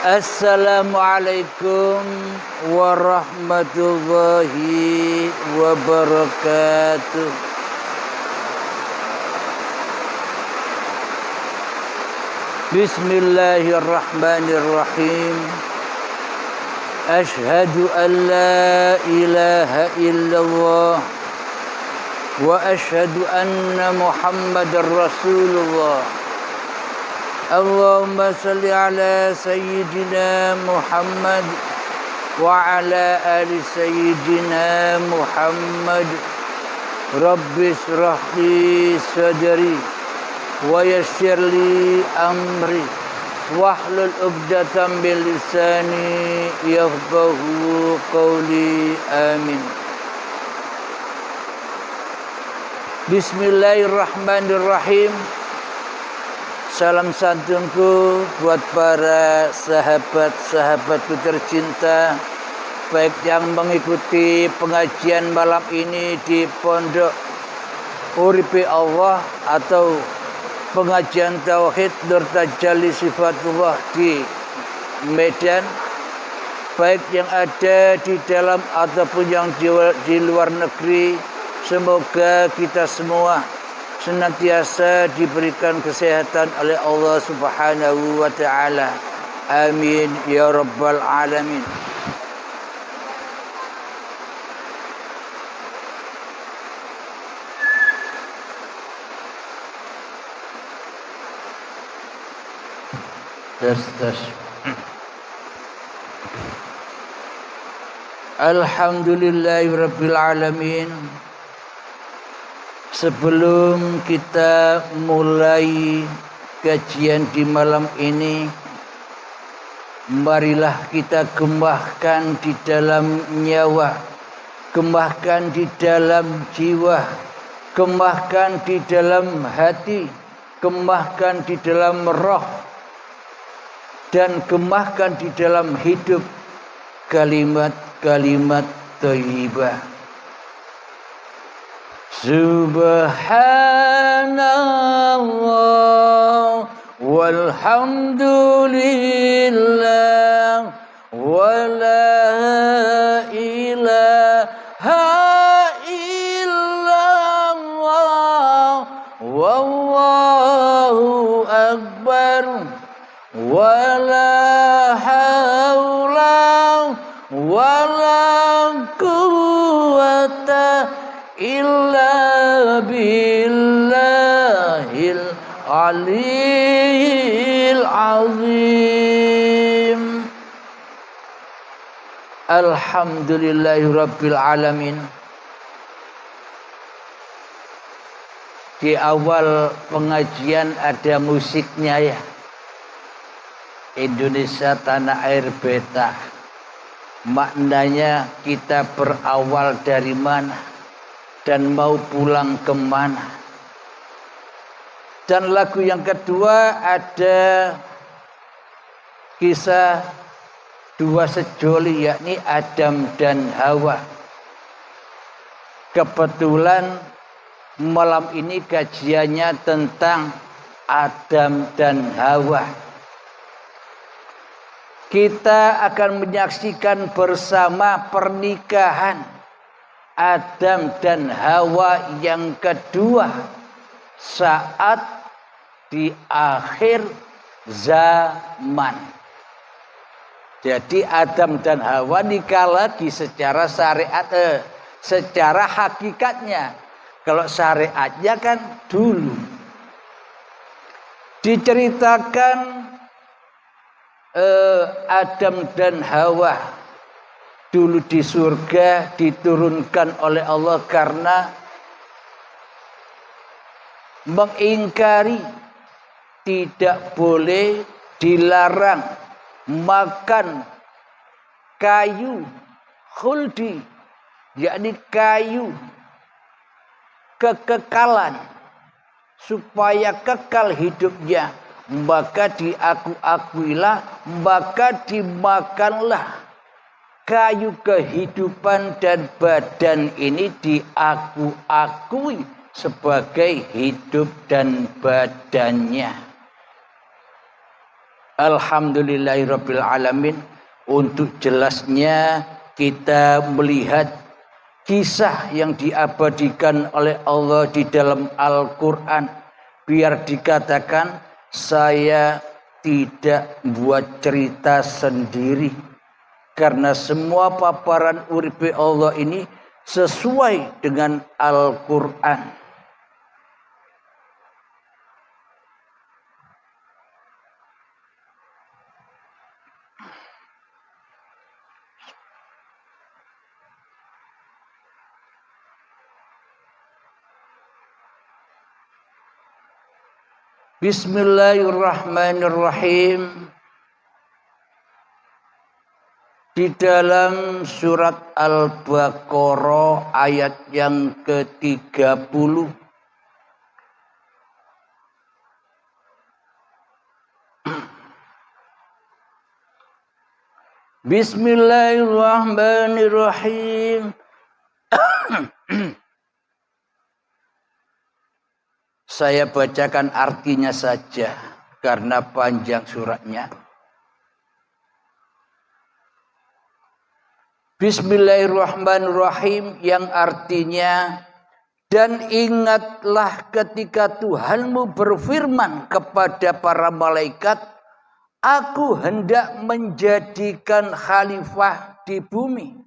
Assalamualaikum warahmatullahi wabarakatuh. Bismillahirrahmanirrahim. Ashhadu an la ilaha illallah wa ashhadu anna Muhammadar Rasulullah. Allahumma salli ala Sayyidina Muhammad wa ala ali Sayyidina Muhammad. Rabbi shrah li sadri wa yassir li amri wahlul 'uqdatam min lisani yafqahu qawli. Amin. Bismillahirrahmanirrahim. Salam santunku buat para sahabat-sahabatku tercinta, baik yang mengikuti pengajian malam ini di Pondok Uripi Allah atau pengajian Tauhid Nur Tajalli Sifatullah di Medan, baik yang ada di dalam ataupun yang di luar negeri. Semoga kita semua senantiasa diberikan kesehatan oleh Allah Subhanahu wa taala. Amin ya rabbal alamin. Tes. Alhamdulillahirabbil alamin. Sebelum kita mulai kajian di malam ini, marilah kita gembahkan di dalam nyawa, gembahkan di dalam jiwa, gembahkan di dalam hati, gembahkan di dalam roh, dan gembahkan di dalam hidup kalimat-kalimat thayyibah. Subhanallah walhamdulillah wa la ilaha illallah wallahu akbar wa la haula wa la quwwata illa billahil aliyil azim. Alhamdulillahirabbil alamin. Di awal pengajian ada musiknya ya. Indonesia tanah air beta. Maknanya kita berawal dari mana dan mau pulang kemana. Dan lagu yang kedua ada kisah dua sejoli, yakni Adam dan Hawa. Kebetulan malam ini kajiannya tentang Adam dan Hawa. Kita akan menyaksikan bersama pernikahan Adam dan Hawa yang kedua saat di akhir zaman. Jadi Adam dan Hawa nikah lagi secara syariat, secara hakikatnya. Kalau syariatnya kan dulu. Diceritakan Adam dan Hawa dulu di surga diturunkan oleh Allah karena mengingkari tidak boleh, dilarang makan kayu khuldi, yakni kayu kekekalan, supaya kekal hidupnya. Maka diakuilah, maka dimakanlah kayu kehidupan, dan badan ini diakui sebagai hidup dan badannya. Alhamdulillahirabbil alamin. Untuk jelasnya kita melihat kisah yang diabadikan oleh Allah di dalam Al-Quran. Biar dikatakan saya tidak buat cerita sendiri. Karena semua paparan uripe Allah ini sesuai dengan Al-Quran. Bismillahirrahmanirrahim. Di dalam surat Al-Baqarah ayat yang ke-30. Bismillahirrahmanirrahim. Saya bacakan artinya saja karena panjang suratnya. Bismillahirrahmanirrahim yang artinya, dan ingatlah ketika Tuhanmu berfirman kepada para malaikat, aku hendak menjadikan khalifah di bumi.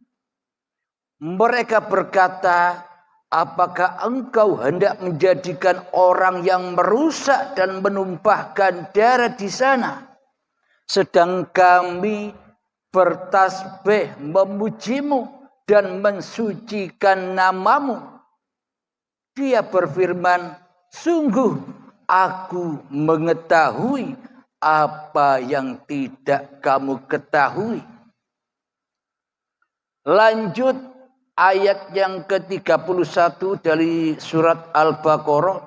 Mereka berkata, apakah engkau hendak menjadikan orang yang merusak dan menumpahkan darah di sana? Sedang kami bertasbih memujimu dan mensucikan namamu. Dia berfirman, sungguh aku mengetahui apa yang tidak kamu ketahui. Lanjut ayat yang ke-31 dari surat Al-Baqarah.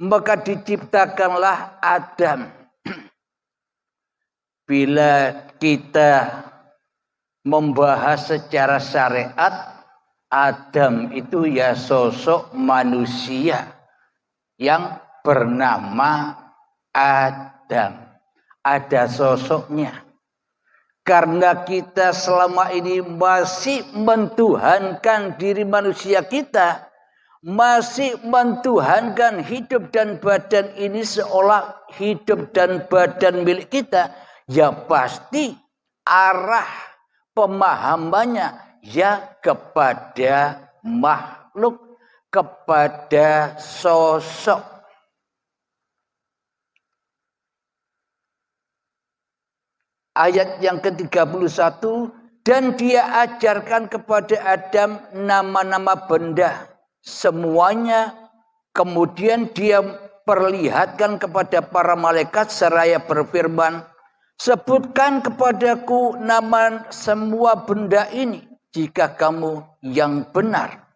Maka diciptakanlah Adam. Bila kita membahas secara syariat, Adam itu ya sosok manusia yang bernama Adam. Ada sosoknya. Karena kita selama ini masih mentuhankan diri manusia kita, masih mentuhankan hidup dan badan ini seolah hidup dan badan milik kita, ya pasti arah pemahamannya ya kepada makhluk, kepada sosok. Ayat yang ke-31, dan dia ajarkan kepada Adam nama-nama benda semuanya. Kemudian dia perlihatkan kepada para malaikat seraya berfirman, sebutkan kepadaku nama semua benda ini jika kamu yang benar.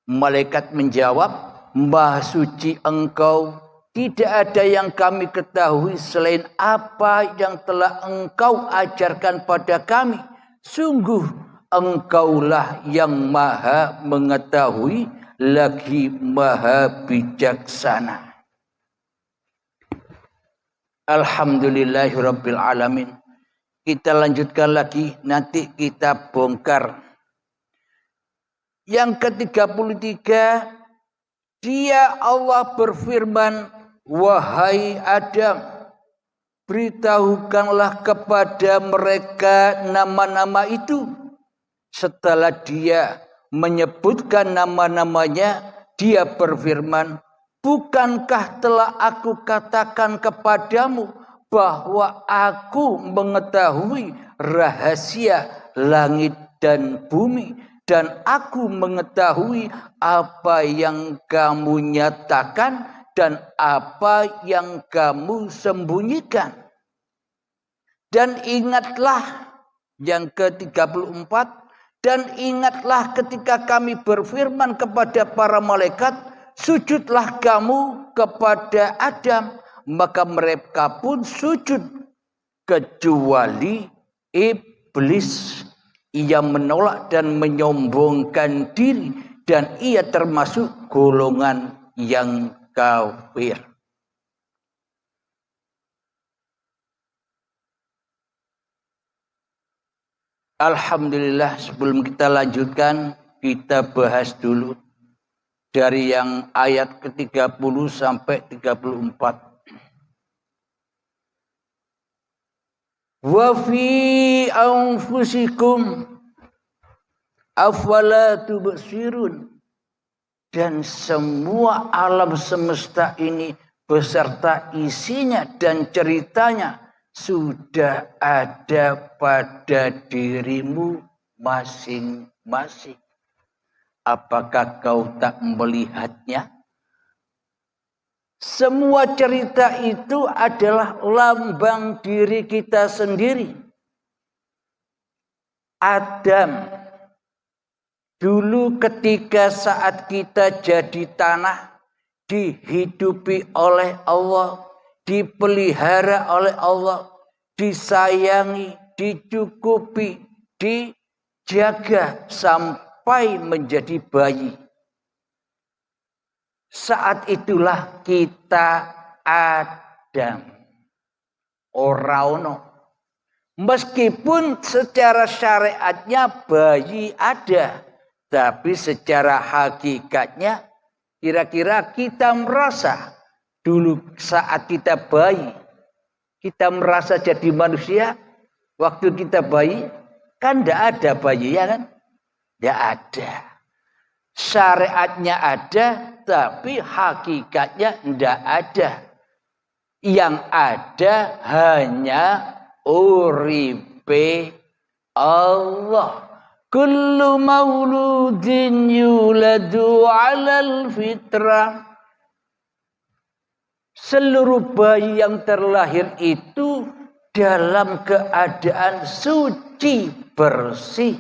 Malaikat menjawab, Maha suci engkau, tidak ada yang kami ketahui selain apa yang telah engkau ajarkan pada kami. Sungguh engkaulah yang maha mengetahui lagi maha bijaksana. Alhamdulillahirabbil alamin. Kita lanjutkan lagi, nanti kita bongkar. Yang ke-33, dia Allah berfirman, wahai Adam, beritahukanlah kepada mereka nama-nama itu. Setelah dia menyebutkan nama-namanya, dia berfirman, bukankah telah aku katakan kepadamu bahwa aku mengetahui rahasia langit dan bumi, dan aku mengetahui apa yang kamu nyatakan dan apa yang kamu sembunyikan. Dan ingatlah yang ke-34, dan ingatlah ketika kami berfirman kepada para malaikat, sujudlah kamu kepada Adam, maka mereka pun sujud kecuali iblis. Ia menolak dan menyombongkan diri, dan ia termasuk golongan yang kafir. Alhamdulillah, sebelum kita lanjutkan, kita bahas dulu dari yang ayat ke-30 sampai 34. Wa fi anfusikum afala tubsirun. Dan semua alam semesta ini beserta isinya dan ceritanya sudah ada pada dirimu masing-masing. Apakah kau tak melihatnya? Semua cerita itu adalah lambang diri kita sendiri. Adam dulu ketika saat kita jadi tanah, dihidupi oleh Allah, dipelihara oleh Allah, disayangi, dicukupi, dijaga sampai menjadi bayi. Saat itulah kita Adam. Ora ono. Meskipun secara syariatnya bayi ada, tapi secara hakikatnya kira-kira kita merasa dulu saat kita bayi, kita merasa jadi manusia. Waktu kita bayi kan tidak ada bayi, ya kan? Tidak ada. Syariatnya ada, tapi hakikatnya tidak ada. Yang ada hanya uripe Allah. Kullu mauludin yuladu 'alal fitrah. Seluruh bayi yang terlahir itu dalam keadaan suci bersih.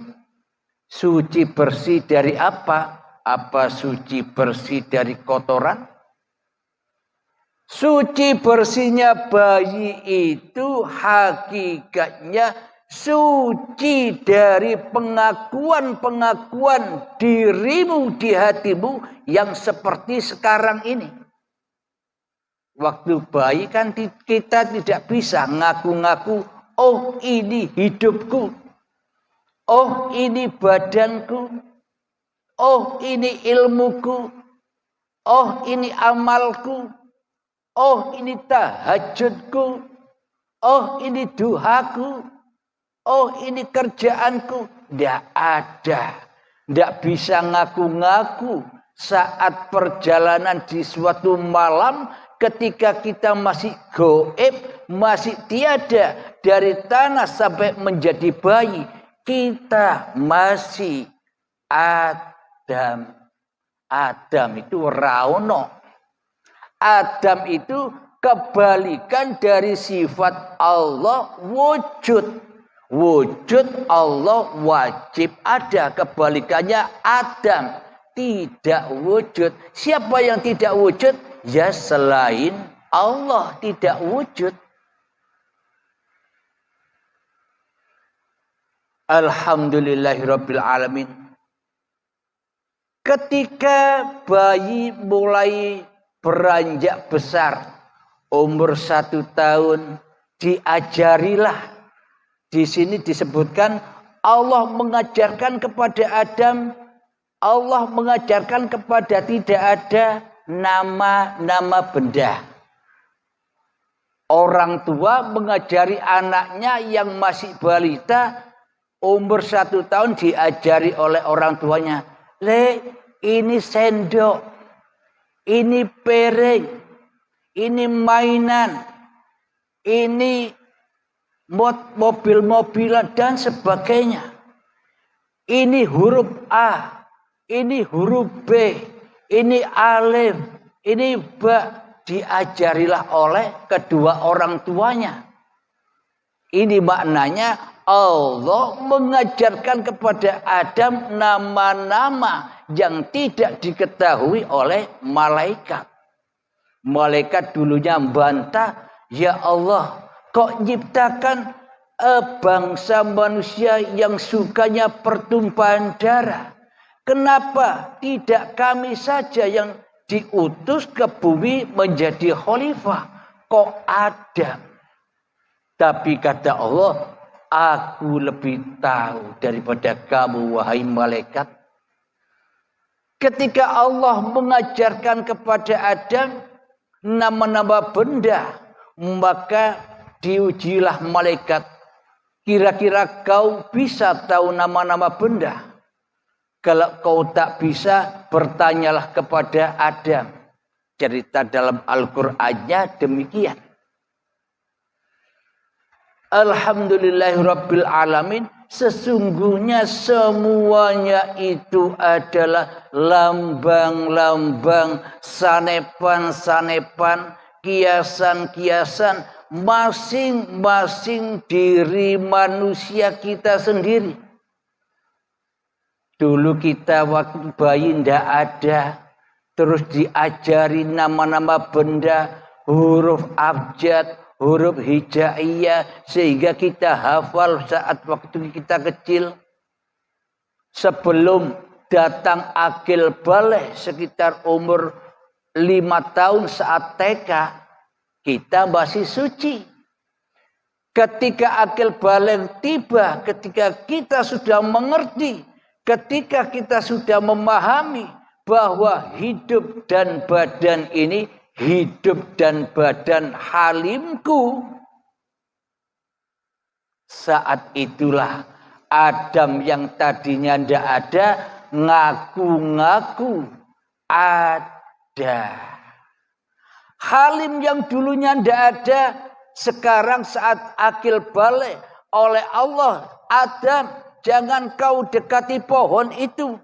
Suci bersih dari apa? Apa suci bersih dari kotoran? Suci bersihnya bayi itu hakikatnya suci dari pengakuan-pengakuan dirimu di hatimu yang seperti sekarang ini. Waktu bayi kan kita tidak bisa ngaku-ngaku, oh ini hidupku, oh ini badanku, oh ini ilmuku, oh ini amalku, oh ini tahajudku, oh ini duhaku, oh ini kerjaanku. Tidak ada. Tidak bisa ngaku-ngaku saat perjalanan di suatu malam ketika kita masih goib, masih tiada dari tanah sampai menjadi bayi. Kita masih Adam. Adam itu rauno. Adam itu kebalikan dari sifat Allah wujud. Wujud Allah wajib ada. Kebalikannya Adam tidak wujud. Siapa yang tidak wujud? Ya selain Allah tidak wujud. Alhamdulillahirabbil alamin. Ketika bayi mulai beranjak besar, umur 1 tahun, diajarilah. Di sini disebutkan Allah mengajarkan kepada Adam, Allah mengajarkan kepada tidak ada nama-nama benda. Orang tua mengajari anaknya yang masih balita, umur 1 tahun diajari oleh orang tuanya. Le, ini sendok, ini piring, ini mainan, ini mobil-mobilan dan sebagainya. Ini huruf A, ini huruf B, ini alif, ini ba. Diajarilah oleh kedua orang tuanya. Ini maknanya Allah mengajarkan kepada Adam nama-nama yang tidak diketahui oleh malaikat. Malaikat dulunya membantah, ya Allah, kok nyiptakan bangsa manusia yang sukanya pertumpahan darah? Kenapa tidak kami saja yang diutus ke bumi menjadi khalifah? Kok Adam? Tapi kata Allah, Aku lebih tahu daripada kamu, wahai malaikat. Ketika Allah mengajarkan kepada Adam nama-nama benda, maka diujilah malaikat. Kira-kira kau bisa tahu nama-nama benda? Kalau kau tak bisa, bertanyalah kepada Adam. Cerita dalam Al-Qur'annya demikian. Alhamdulillahirabbil alamin. Sesungguhnya semuanya itu adalah lambang-lambang, sanepan-sanepan, kiasan-kiasan masing-masing diri manusia kita sendiri. Dulu kita waktu bayi ndak ada, terus diajari nama-nama benda, huruf abjad, huruf hijaiyah, sehingga kita hafal saat waktu kita kecil. Sebelum datang akil baligh sekitar umur 5 tahun saat TK, kita masih suci. Ketika akil baligh tiba, ketika kita sudah mengerti, ketika kita sudah memahami bahwa hidup dan badan ini, hidup dan badan halimku, saat itulah Adam yang tadinya tidak ada, ngaku-ngaku ada. Halim yang dulunya tidak ada, sekarang saat akil baligh oleh Allah, Adam, jangan kau dekati pohon itu.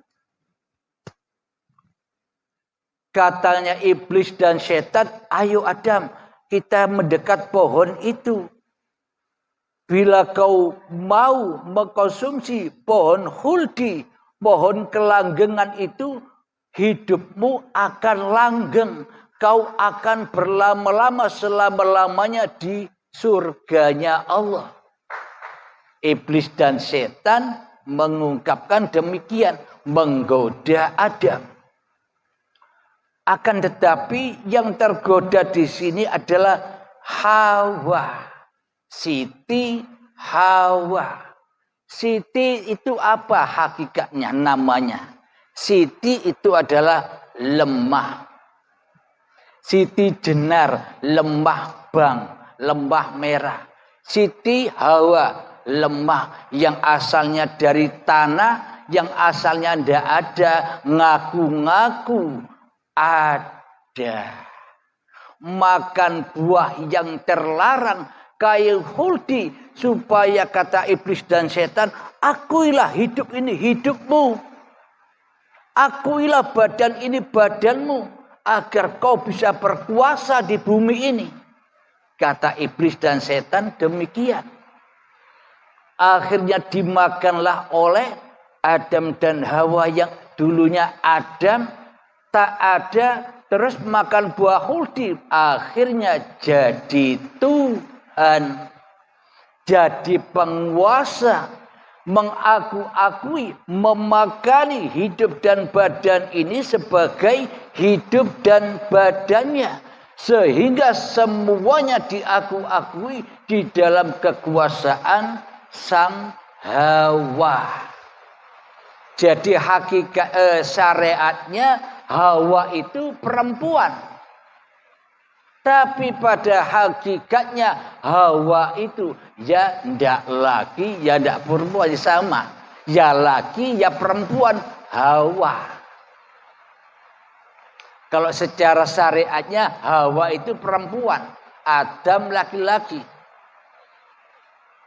Katanya iblis dan setan, ayo Adam, kita mendekat pohon itu. Bila kau mau mengkonsumsi pohon khuldi, pohon kelanggengan itu, hidupmu akan langgeng. Kau akan berlama-lama selama-lamanya di surganya Allah. Iblis dan setan mengungkapkan demikian, menggoda Adam. Akan tetapi yang tergoda di sini adalah Hawa. Siti Hawa. Siti itu apa hakikatnya namanya? Siti itu adalah lemah. Siti Jenar, lemah bang, lemah merah. Siti Hawa, lemah yang asalnya dari tanah, yang asalnya tidak ada, ngaku-ngaku ada. Makan buah yang terlarang, kail khuldi, supaya kata iblis dan setan, akuilah hidup ini hidupmu, akuilah badan ini badanmu, agar kau bisa berkuasa di bumi ini. Kata iblis dan setan demikian. Akhirnya dimakanlah oleh Adam dan Hawa yang dulunya Adam tak ada, terus makan buah khuldi. Akhirnya jadi Tuhan, jadi penguasa, mengaku-akui, memakani hidup dan badan ini sebagai hidup dan badannya. Sehingga semuanya diaku-akui di dalam kekuasaan sang Hawa. Jadi hakikat syariatnya Hawa itu perempuan. Tapi pada hakikatnya Hawa itu ya ndak laki, ya ndak perempuan, sama. Ya laki, ya perempuan, Hawa. Kalau secara syariatnya Hawa itu perempuan, Adam laki-laki.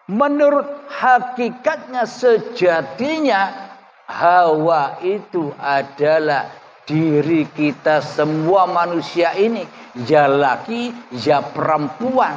Menurut hakikatnya sejatinya Hawa itu adalah diri kita semua manusia ini, ya laki, ya perempuan.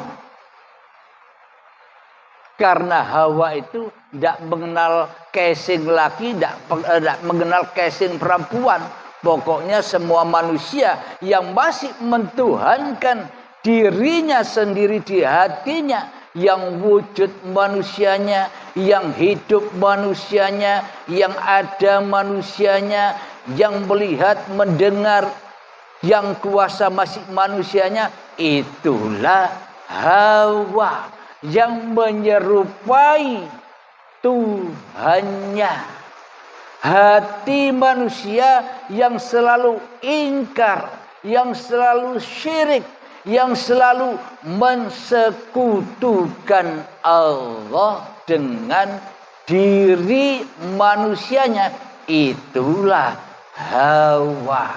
Karena Hawa itu tidak mengenal casing laki, tidak mengenal casing perempuan. Pokoknya semua manusia yang masih mentuhankan dirinya sendiri di hatinya, yang wujud manusianya, yang hidup manusianya, yang ada manusianya, yang melihat, mendengar, yang kuasa masih manusianya, itulah Hawa. yang menyerupai Tuhannya. Hati manusia yang selalu ingkar, yang selalu syirik, yang selalu mensekutukan Allah dengan diri manusianya, itulah hawa.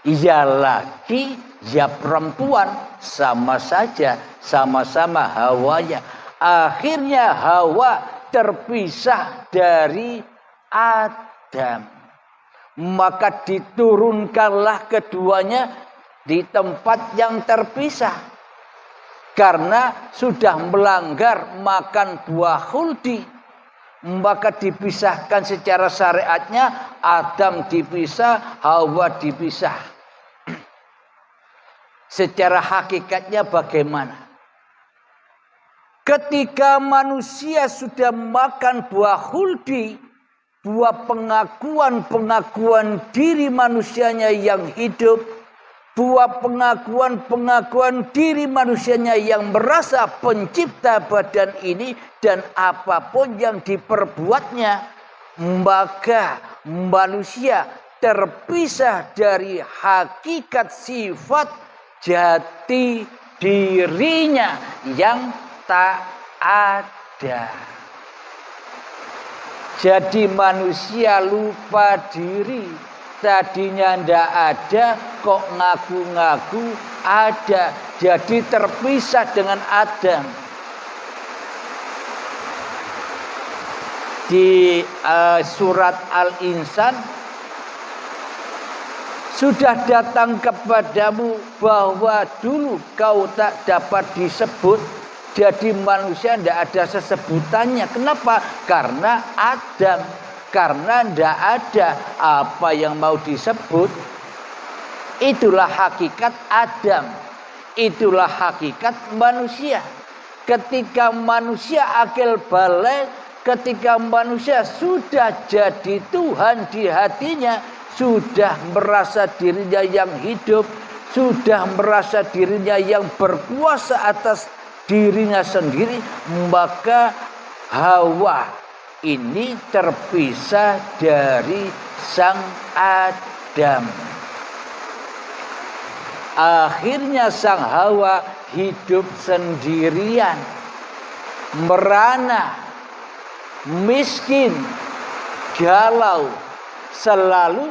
Ya laki, ya perempuan, sama saja, sama-sama hawanya. Akhirnya Hawa terpisah dari Adam. Maka diturunkanlah keduanya di tempat yang terpisah. Karena sudah melanggar makan buah khuldi. Maka dipisahkan secara syariatnya, Adam dipisah, Hawa dipisah. Secara hakikatnya bagaimana? Ketika manusia sudah makan buah khuldi, buah pengakuan diri manusianya yang hidup, buah pengakuan diri manusianya yang merasa pencipta badan ini dan apapun yang diperbuatnya, maka manusia terpisah dari hakikat sifat jati dirinya yang tak ada. Jadi manusia lupa diri. Tadinya ndak ada, kok ngaku-ngaku ada. Jadi terpisah dengan Adam. Di surat Al-Insan, sudah datang kepadamu bahwa dulu kau tak dapat disebut. Jadi manusia tidak ada sesebutannya. Kenapa? Karena Adam. Karena tidak ada apa yang mau disebut. Itulah hakikat Adam. Itulah hakikat manusia. Ketika manusia akil balik, ketika manusia sudah jadi Tuhan di hatinya, sudah merasa dirinya yang hidup, sudah merasa dirinya yang berkuasa atas dirinya sendiri, maka Hawa ini terpisah dari sang Adam. Akhirnya sang Hawa hidup sendirian, merana, miskin, galau, selalu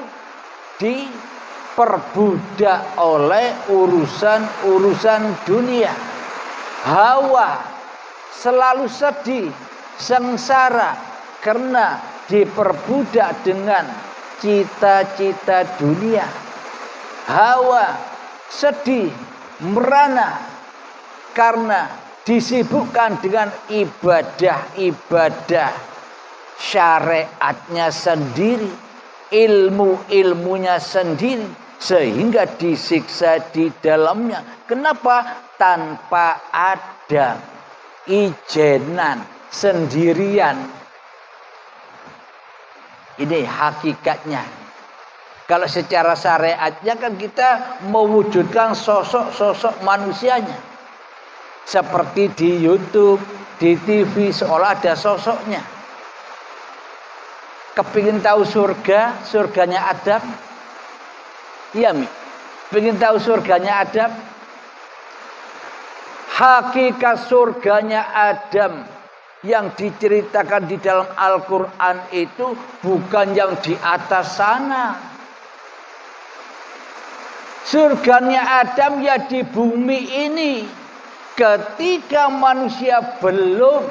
diperbudak oleh urusan dunia. Hawa selalu sedih, sengsara karena diperbudak dengan cita-cita dunia. Hawa sedih, merana karena disibukkan dengan ibadah-ibadah syariatnya sendiri, ilmu-ilmunya sendiri, sehingga disiksa di dalamnya. Kenapa? Tanpa ada ijenan, sendirian. Ini hakikatnya. Kalau secara syariatnya kan kita mewujudkan sosok-sosok manusianya. Seperti di YouTube, di TV, seolah ada sosoknya. Kepingin tahu surga, surganya Adam? Iya, Mi. Pengen tahu surganya Adam? Hakikat surganya Adam yang diceritakan di dalam Al-Quran itu bukan yang di atas sana. Surganya Adam ya di bumi ini. Ketika manusia belum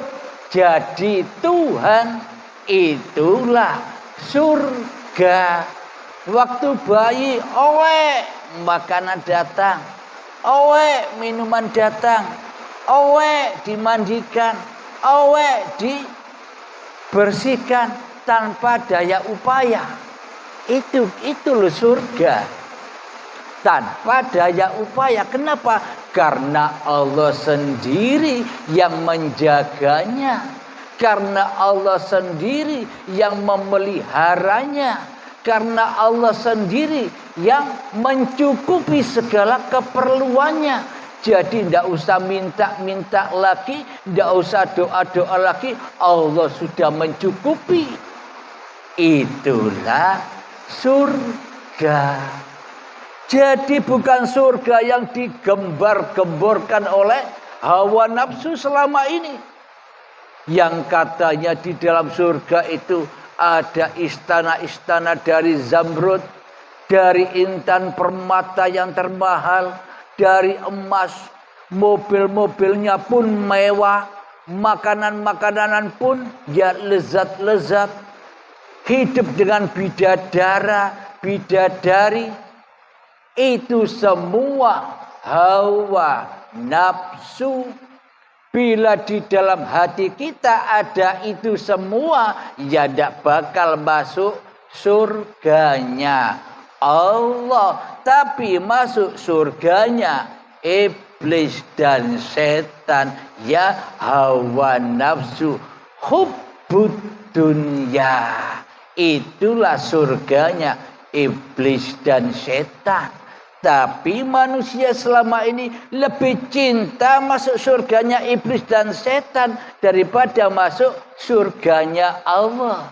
jadi Tuhan, itulah surga. Waktu bayi, makanan datang. Minuman datang. Dimandikan. Dibersihkan tanpa daya upaya. Itu loh surga. Tanpa daya upaya. Kenapa? Karena Allah sendiri yang menjaganya. Karena Allah sendiri yang memeliharanya. Karena Allah sendiri yang mencukupi segala keperluannya. Jadi tidak usah minta-minta lagi, tidak usah doa-doa lagi. Allah sudah mencukupi. Itulah surga. Jadi bukan surga yang digembar-gemborkan oleh hawa nafsu selama ini. Yang katanya di dalam surga itu ada istana-istana dari zamrud, dari intan permata yang termahal, dari emas, mobil-mobilnya pun mewah, makanan-makanan pun ya lezat-lezat, hidup dengan bidadari, itu semua hawa nafsu. Bila di dalam hati kita ada itu semua, ya tidak bakal masuk surganya Allah, tapi masuk surganya iblis dan setan, ya hawa nafsu, hubbud dunya. Itulah surganya iblis dan setan. Tapi manusia selama ini lebih cinta masuk surganya iblis dan setan daripada masuk surganya Allah.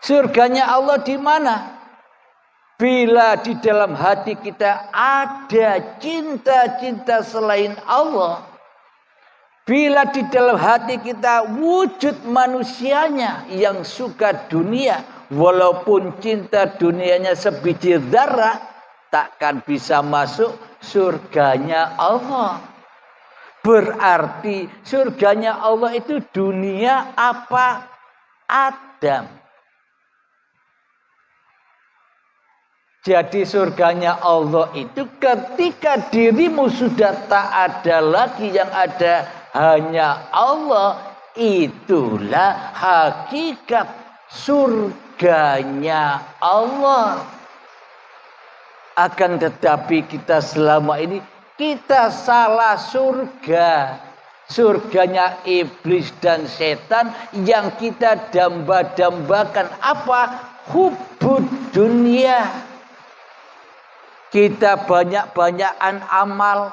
Surganya Allah di mana? Bila di dalam hati kita ada cinta-cinta selain Allah. Bila di dalam hati kita wujud manusianya yang suka dunia, walaupun cinta dunianya sebiji darah, takkan bisa masuk surganya Allah. Berarti surganya Allah itu dunia apa? Adam. Jadi surganya Allah itu ketika dirimu sudah tak ada lagi, yang ada hanya Allah, itulah hakikat surganya Allah. Akan tetapi kita selama ini kita salah surga. Surganya iblis dan setan yang kita damba-dambakan apa? Hubbud dunia. Kita banyak-banyakan amal,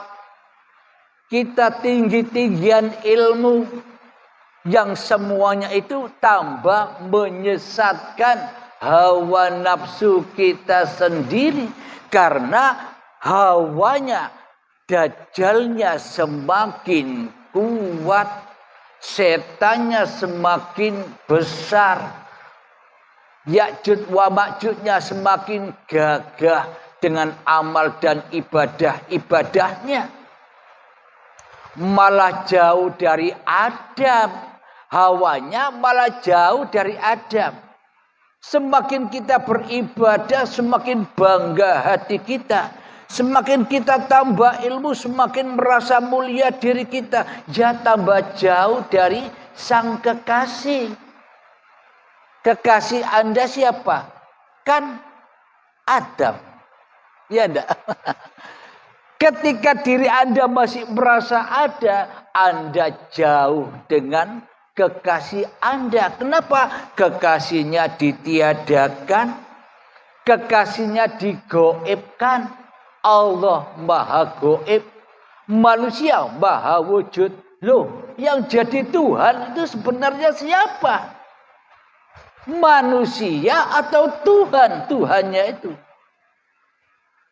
kita tinggi-tinggian ilmu, yang semuanya itu tambah menyesatkan hawa nafsu kita sendiri. Karena hawanya, dajjalnya semakin kuat, setannya semakin besar, Ya'juj wa Ma'jujnya semakin gagah dengan amal dan ibadah-ibadahnya. Malah jauh dari Adam. Hawanya malah jauh dari Adam. Semakin kita beribadah, semakin bangga hati kita. Semakin kita tambah ilmu, semakin merasa mulia diri kita. Ya tambah jauh dari sang kekasih. Kekasih Anda siapa? Kan Adam. Ya enggak? Ketika diri Anda masih merasa ada, Anda jauh dengan kekasih Anda. Kenapa? Kekasihnya ditiadakan, kekasihnya digoibkan. Allah maha goib, manusia maha wujud. Loh, yang jadi Tuhan itu sebenarnya siapa? Manusia atau Tuhan? Tuhannya itu.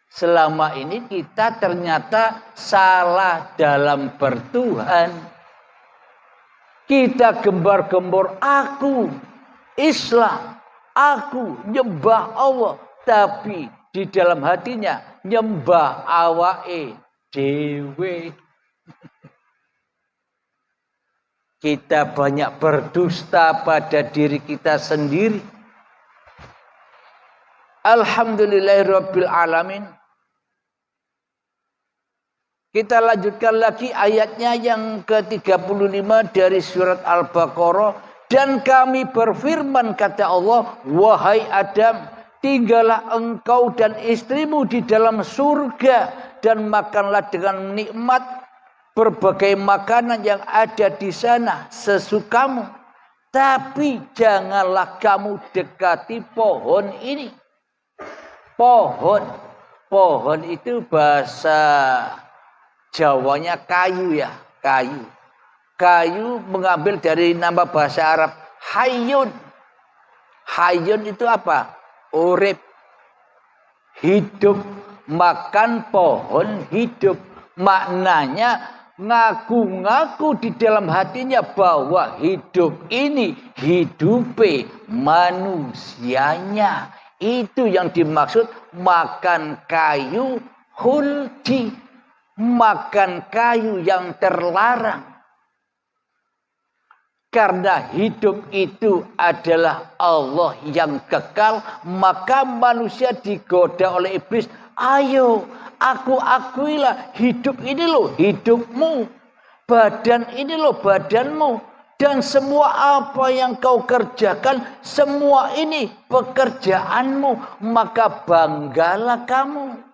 Selama ini kita ternyata salah dalam bertuhan. Kita gembar-gembor, aku Islam, aku nyembah Allah. Tapi di dalam hatinya nyembah awake dewe. Kita banyak berdusta pada diri kita sendiri. Alhamdulillahirabbil alamin. Kita lanjutkan lagi ayatnya yang ke-35 dari surat Al-Baqarah. Dan kami berfirman, kata Allah, wahai Adam, tinggallah engkau dan istrimu di dalam surga dan makanlah dengan nikmat berbagai makanan yang ada di sana sesukamu. Tapi janganlah kamu dekati pohon ini. Pohon. Pohon itu bahasa Jawanya kayu ya, kayu. Kayu mengambil dari nama bahasa Arab hayyun. Hayyun itu apa? Urip. Hidup. Makan pohon hidup. Maknanya ngaku-ngaku di dalam hatinya bahwa hidup ini hidupe manusianya. Itu yang dimaksud makan kayu huldi. Makan kayu yang terlarang. Karena hidup itu adalah Allah yang kekal, maka manusia digoda oleh iblis. Ayo, akuilah hidup ini loh hidupmu. Badan ini loh badanmu. Dan semua apa yang kau kerjakan, semua ini pekerjaanmu. Maka banggalah kamu.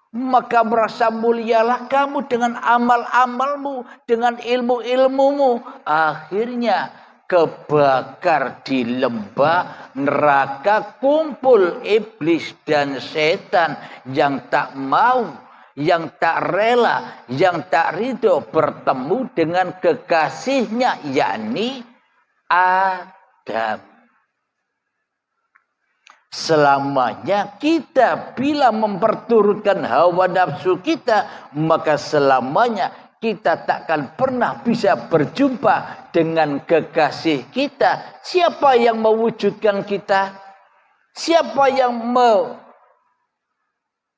Maka merasa mulialah kamu dengan amal-amalmu, dengan ilmu-ilmumu. Akhirnya kebakar di lembah neraka, kumpul iblis dan setan yang tak mau, yang tak rela, yang tak ridho bertemu dengan kekasihnya, yakni Adam. Selamanya kita bila memperturutkan hawa nafsu kita, maka selamanya kita takkan pernah bisa berjumpa dengan kekasih kita. Siapa yang mewujudkan kita? Siapa yang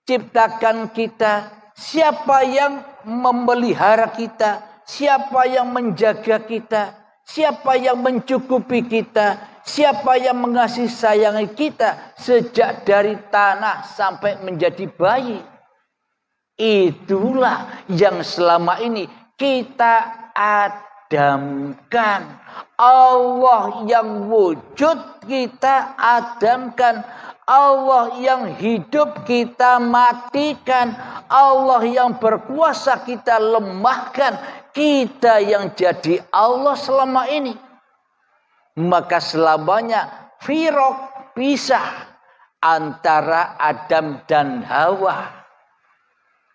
menciptakan kita? Siapa yang memelihara kita? Siapa yang menjaga kita? Siapa yang mencukupi kita? Siapa yang mengasihi sayangi kita sejak dari tanah sampai menjadi bayi? Itulah yang selama ini kita adamkan. Allah yang wujud kita adamkan. Allah yang hidup kita matikan. Allah yang berkuasa kita lemahkan. Kita yang jadi Allah selama ini. Maka selamanya firok pisah antara Adam dan Hawa.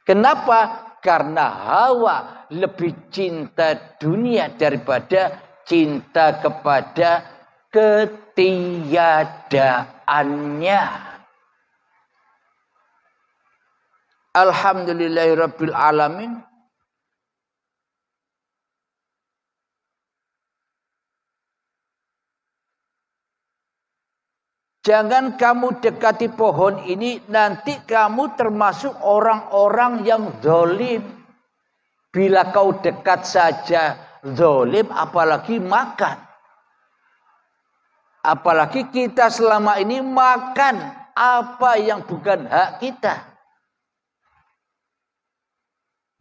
Kenapa? Karena Hawa lebih cinta dunia daripada cinta kepada ketiadaannya. Alhamdulillahirabbil alamin. Jangan kamu dekati pohon ini, nanti kamu termasuk orang-orang yang zalim. Bila kau dekat saja zalim, apalagi makan. Apalagi kita selama ini makan apa yang bukan hak kita.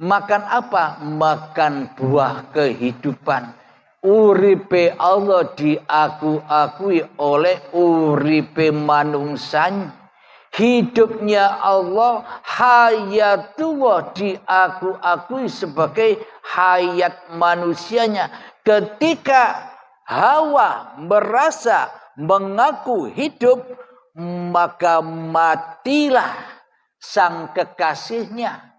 Makan apa? Makan buah kehidupan. Uripe Allah diakui oleh uripe manungsan. Hidupnya Allah, hayatullah diakui sebagai hayat manusianya. Ketika Hawa merasa mengaku hidup, maka matilah sang kekasihnya.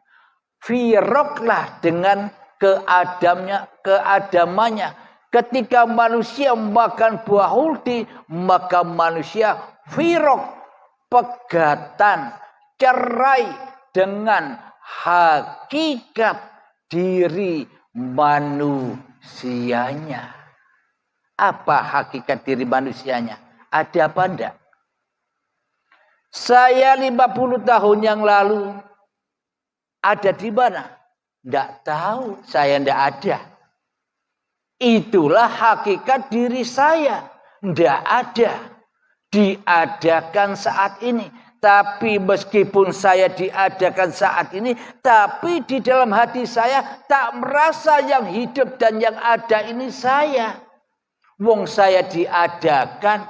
Firoklah dengan keadamannya. Ketika manusia makan buah huldi, maka manusia firok, pegatan, cerai dengan hakikat diri manusianya. Apa hakikat diri manusianya? Ada apa enggak? Saya 50 tahun yang lalu ada di mana? Enggak tahu, saya enggak ada. Itulah hakikat diri saya. Tidak ada. Diadakan saat ini. Tapi meskipun saya diadakan saat ini, tapi di dalam hati saya tak merasa yang hidup dan yang ada ini saya. Wong saya diadakan.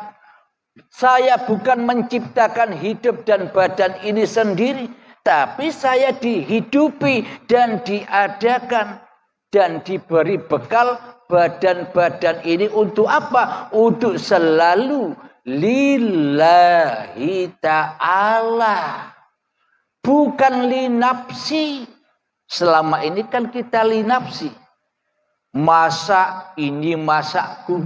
Saya bukan menciptakan hidup dan badan ini sendiri. Tapi saya dihidupi dan diadakan. Dan diberi bekal badan-badan ini untuk apa? Untuk selalu lillahi ta'ala. bukan li nafsi. Selama ini kan kita li nafsi. Masak, ini masakku.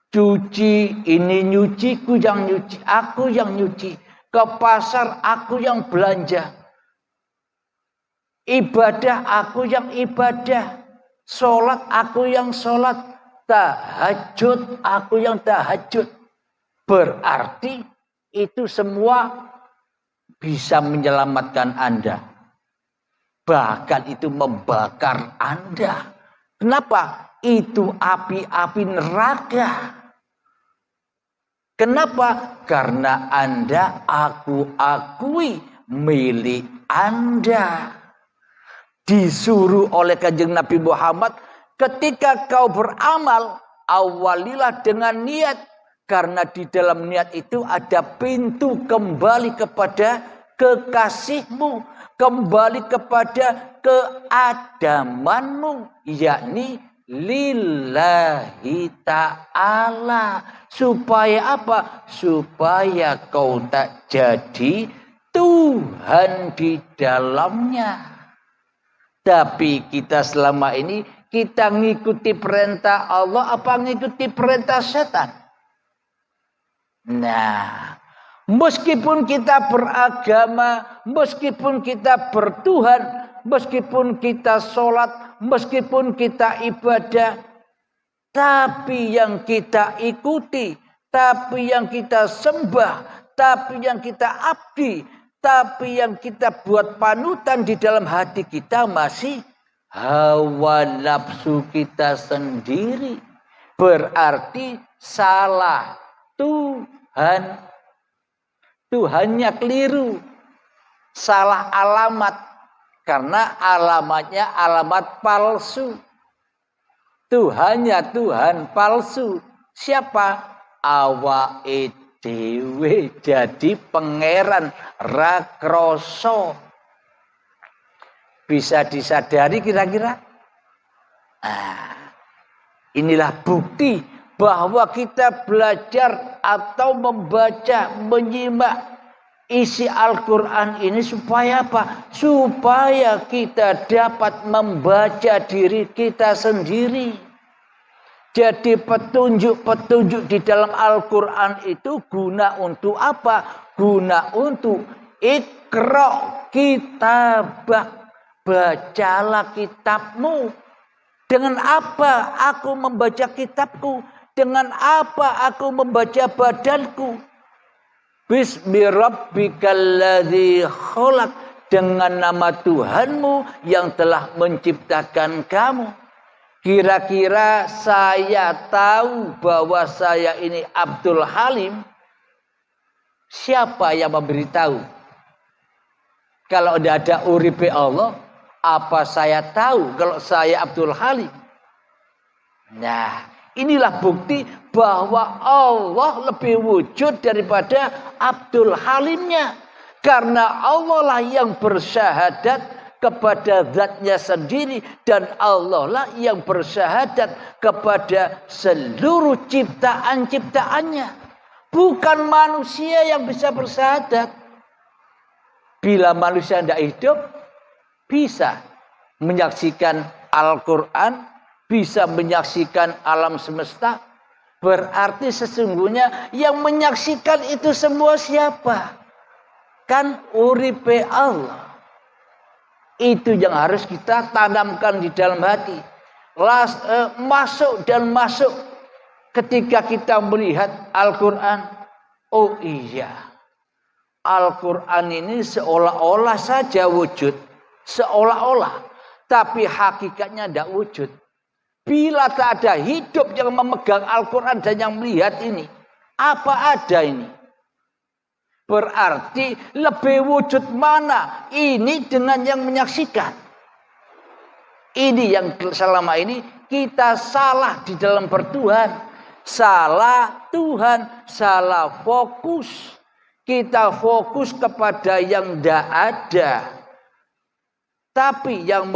Cuci, ini nyuciku yang nyuci. Aku yang nyuci. Ke pasar, aku yang belanja. Ibadah, aku yang ibadah. Sholat, aku yang sholat. Tahajud, aku yang tahajud. Berarti itu semua bisa menyelamatkan Anda. Bahkan itu membakar Anda. Kenapa? Itu api-api neraka. Kenapa? Karena Anda aku akui milik Anda. Disuruh oleh Kanjeng Nabi Muhammad, ketika kau beramal, awalilah dengan niat. Karena di dalam niat itu ada pintu kembali kepada kekasihmu. Kembali kepada keadamanmu. Yakni lillahi ta'ala. Supaya apa? Supaya kau tak jadi Tuhan di dalamnya. Tapi kita selama ini, kita ngikuti perintah Allah apa ngikuti perintah setan? Nah, meskipun kita beragama, meskipun kita bertuhan, meskipun kita sholat, meskipun kita ibadah, tapi yang kita ikuti, tapi yang kita sembah, tapi yang kita abdi, tapi yang kita buat panutan di dalam hati kita masih hawa nafsu kita sendiri. Berarti salah Tuhan. Tuhannya keliru. Salah alamat. Karena alamatnya alamat palsu. Tuhannya Tuhan palsu. Siapa? Awake dhewe jadi pangeran rakroso. Bisa disadari kira-kira? Inilah bukti bahwa kita belajar atau membaca, menyimak isi Al-Quran ini supaya apa? Supaya kita dapat membaca diri kita sendiri. Jadi petunjuk-petunjuk di dalam Al-Quran itu guna untuk apa? Guna untuk Iqra kitabak. Bacalah kitabmu. Dengan apa aku membaca kitabku? Dengan apa aku membaca badanku? Bismi rabbikal ladzi khalaq. Dengan nama Tuhanmu yang telah menciptakan kamu. Kira-kira saya tahu bahwa saya ini Abdul Halim. Siapa yang memberitahu? Kalau tidak ada uripe Allah, apa saya tahu kalau saya Abdul Halim? Nah, inilah bukti bahwa Allah lebih wujud daripada Abdul Halimnya. Karena Allah lah yang bersyahadat kepada zatnya sendiri. Dan Allah lah yang bersyahadat kepada seluruh ciptaan-ciptaannya. Bukan manusia yang bisa bersyahadat. Bila manusia tidak hidup, bisa menyaksikan Al-Quran, bisa menyaksikan alam semesta. Berarti sesungguhnya yang menyaksikan itu semua siapa? Kan uripe Allah. Itu yang harus kita tanamkan di dalam hati. Masuk dan masuk ketika kita melihat Al-Quran. Oh iya, Al-Quran ini seolah-olah saja wujud. Seolah-olah. Tapi hakikatnya tidak wujud. Bila tak ada hidup yang memegang Al-Quran dan yang melihat ini. Apa ada ini? Berarti lebih wujud mana? Ini dengan yang menyaksikan. Ini yang selama ini kita salah di dalam bertuhan. Salah Tuhan, salah fokus. Kita fokus kepada yang tidak ada. Tapi yang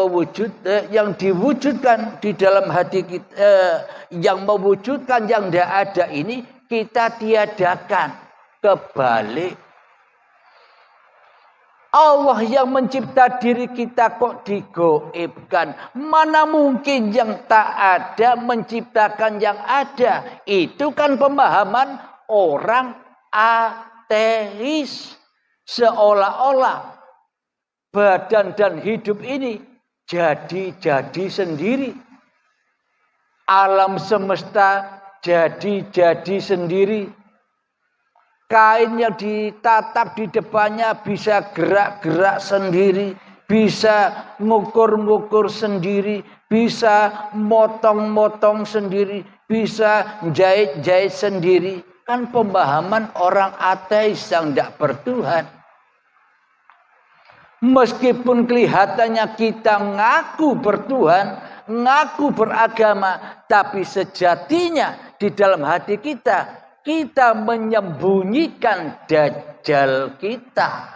yang diwujudkan di dalam hati kita, yang mewujudkan yang tidak ada ini kita tiadakan. Kebalik. Allah yang mencipta diri kita kok digoibkan. Mana mungkin yang tak ada menciptakan yang ada. Itu kan pemahaman orang ateis. Seolah-olah badan dan hidup ini jadi sendiri. Alam semesta jadi sendiri. Kain yang ditatap di depannya bisa gerak-gerak sendiri, bisa ngukur-ngukur sendiri, bisa motong-motong sendiri, bisa jahit-jahit sendiri. Kan pemahaman orang ateis yang tidak bertuhan. Meskipun kelihatannya kita ngaku bertuhan, ngaku beragama, tapi sejatinya di dalam hati kita menyembunyikan dajjal kita.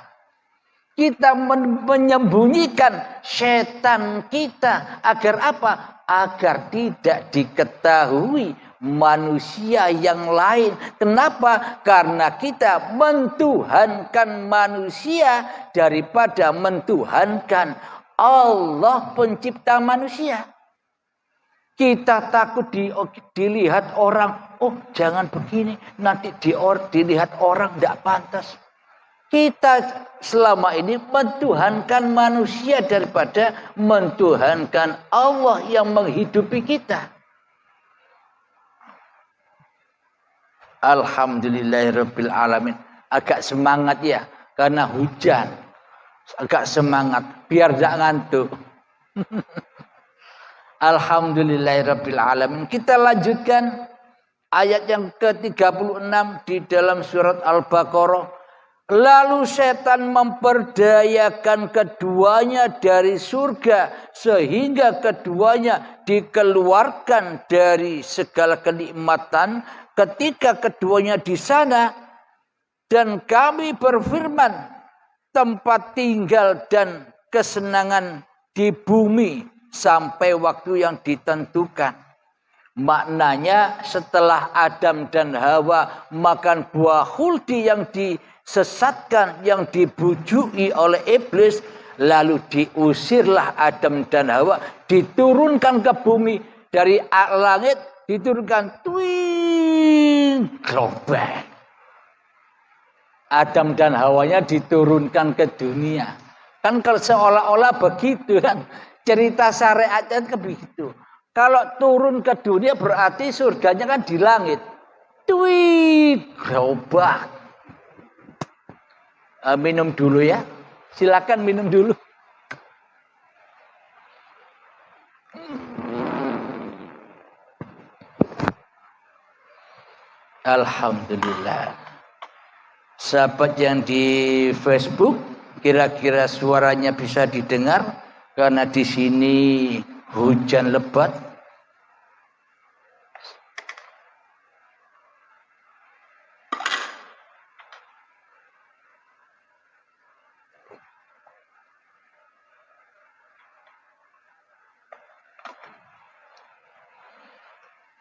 Kita menyembunyikan setan kita. Agar apa? Agar tidak diketahui manusia yang lain. Kenapa? Karena kita mentuhankan manusia daripada mentuhankan Allah pencipta manusia. Kita takut dilihat orang, oh jangan begini, nanti dilihat orang tidak pantas. Kita selama ini mentuhankan manusia daripada mentuhankan Allah yang menghidupi kita. Alhamdulillahirabbil alamin. Agak semangat ya, karena hujan. Agak semangat, biar tidak ngantuk. Alhamdulillahirabbil alamin. Kita lanjutkan ayat yang ke-36 di dalam surat Al-Baqarah. Lalu setan memperdayakan keduanya dari surga sehingga keduanya dikeluarkan dari segala kenikmatan ketika keduanya di sana, dan kami berfirman, tempat tinggal dan kesenangan di bumi sampai waktu yang ditentukan. Maknanya setelah Adam dan Hawa makan buah khuldi yang disesatkan, yang dibujuki oleh iblis, lalu diusirlah Adam dan Hawa, diturunkan ke bumi dari langit, diturunkan global. Adam dan Hawanya diturunkan ke dunia. Kan kalau seolah-olah begitu kan. Cerita syariatnya kan begitu. Kalau turun ke dunia berarti surganya kan di langit. Global. Minum dulu ya. Silakan minum dulu. Alhamdulillah. Sahabat yang di Facebook, kira-kira suaranya bisa didengar karena di sini hujan lebat.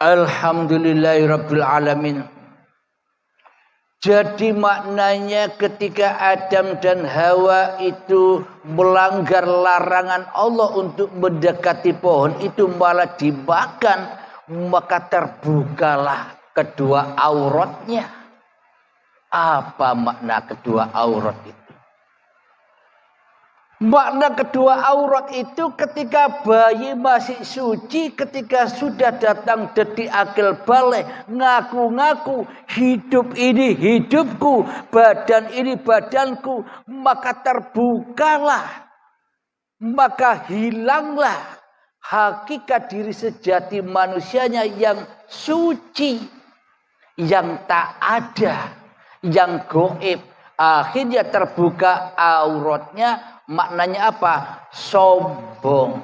Alhamdulillahirabbil alamin. Jadi maknanya ketika Adam dan Hawa itu melanggar larangan Allah untuk mendekati pohon itu malah dimakan, maka terbukalah kedua auratnya. Apa makna kedua aurat itu? Makna kedua aurat itu ketika bayi masih suci, ketika sudah datang detik akil balik, ngaku-ngaku hidup ini hidupku, badan ini badanku, maka terbukalah, maka hilanglah hakikat diri sejati manusianya yang suci, yang tak ada, yang gaib. Akhirnya terbuka auratnya. Maknanya apa? Sombong.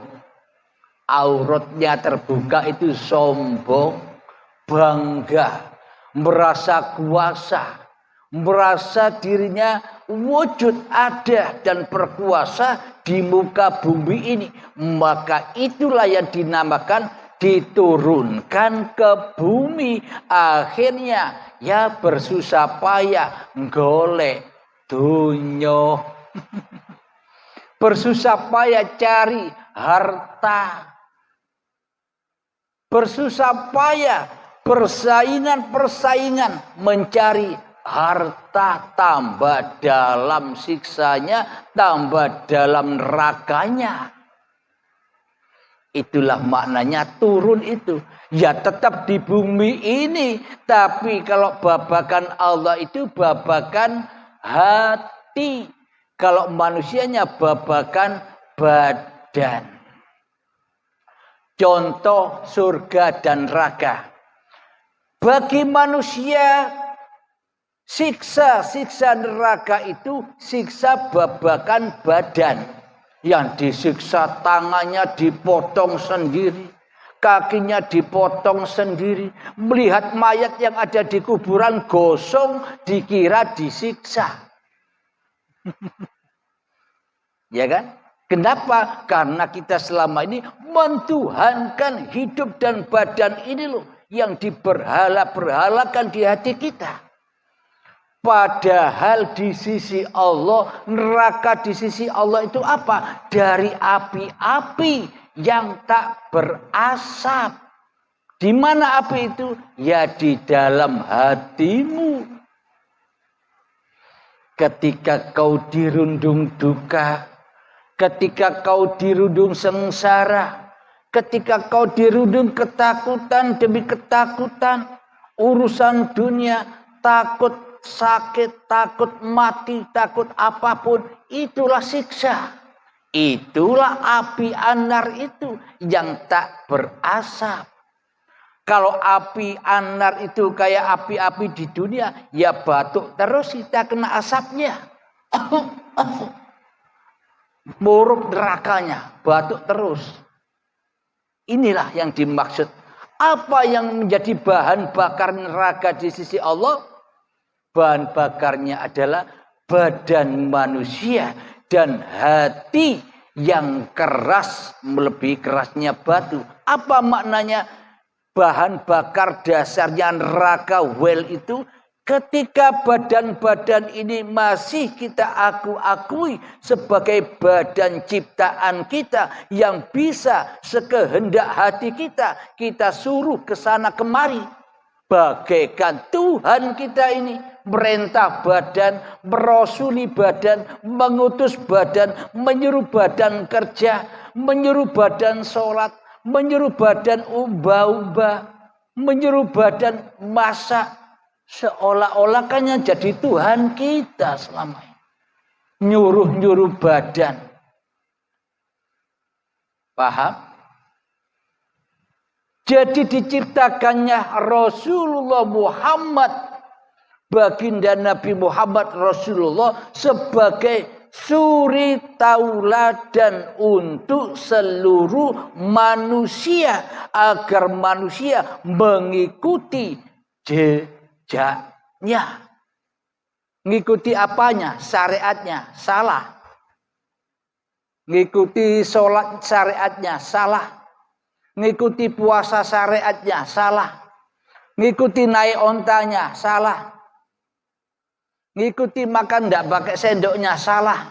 Auratnya terbuka itu sombong, bangga, merasa kuasa, merasa dirinya wujud ada dan berkuasa di muka bumi ini. Maka itulah yang dinamakan diturunkan ke bumi. Akhirnya ya bersusah payah golek dunya. Bersusah payah cari harta. Bersusah payah persaingan mencari harta, tambah dalam siksanya, tambah dalam nerakanya. Itulah maknanya turun itu. Ya tetap di bumi ini. Tapi kalau babakan Allah itu babakan hati. Kalau manusianya babakan badan. Contoh surga dan neraka. Bagi manusia, siksa neraka itu siksa babakan badan. Yang disiksa tangannya dipotong sendiri, kakinya dipotong sendiri. Melihat mayat yang ada di kuburan gosong dikira disiksa. Ya kan? Kenapa? Karena kita selama ini mentuhankan hidup dan badan ini loh. Yang diberhala-berhalakan di hati kita. Padahal di sisi Allah, neraka di sisi Allah itu apa? Dari api-api yang tak berasap. Di mana api itu? Ya di dalam hatimu. Ketika kau dirundung duka, ketika kau dirundung sengsara, ketika kau dirundung ketakutan demi ketakutan, urusan dunia, takut sakit, takut mati, takut apapun, itulah siksa. Itulah api anar itu yang tak berasap. Kalau api anar itu kayak api-api di dunia, ya batuk terus kita kena asapnya. Muruk nerakanya, batuk terus. Inilah yang dimaksud. Apa yang menjadi bahan bakar neraka di sisi Allah? Bahan bakarnya adalah badan manusia dan hati yang keras melebihi kerasnya batu. Apa maknanya? Bahan bakar dasarnya neraka well itu ketika badan-badan ini masih kita akui sebagai badan ciptaan kita yang bisa sekehendak hati kita, kita suruh ke sana kemari. Bagaikan Tuhan kita ini merintah badan, merosuli badan, mengutus badan, menyuruh badan kerja, menyuruh badan sholat, menyuruh badan ubah-ubah, menyuruh badan masak. Seolah-olah kan yang jadi Tuhan kita selama ini. Nyuruh-nyuruh badan. Paham? Jadi diciptakannya Rasulullah Muhammad, baginda Nabi Muhammad Rasulullah sebagai suri tauladan untuk seluruh manusia agar manusia mengikuti jejaknya. Mengikuti apanya? Syariatnya salah. Mengikuti sholat syariatnya salah. Ngikuti puasa syariatnya salah. Ngikuti naik ontanya salah. Ngikuti makan tidak pakai sendoknya salah.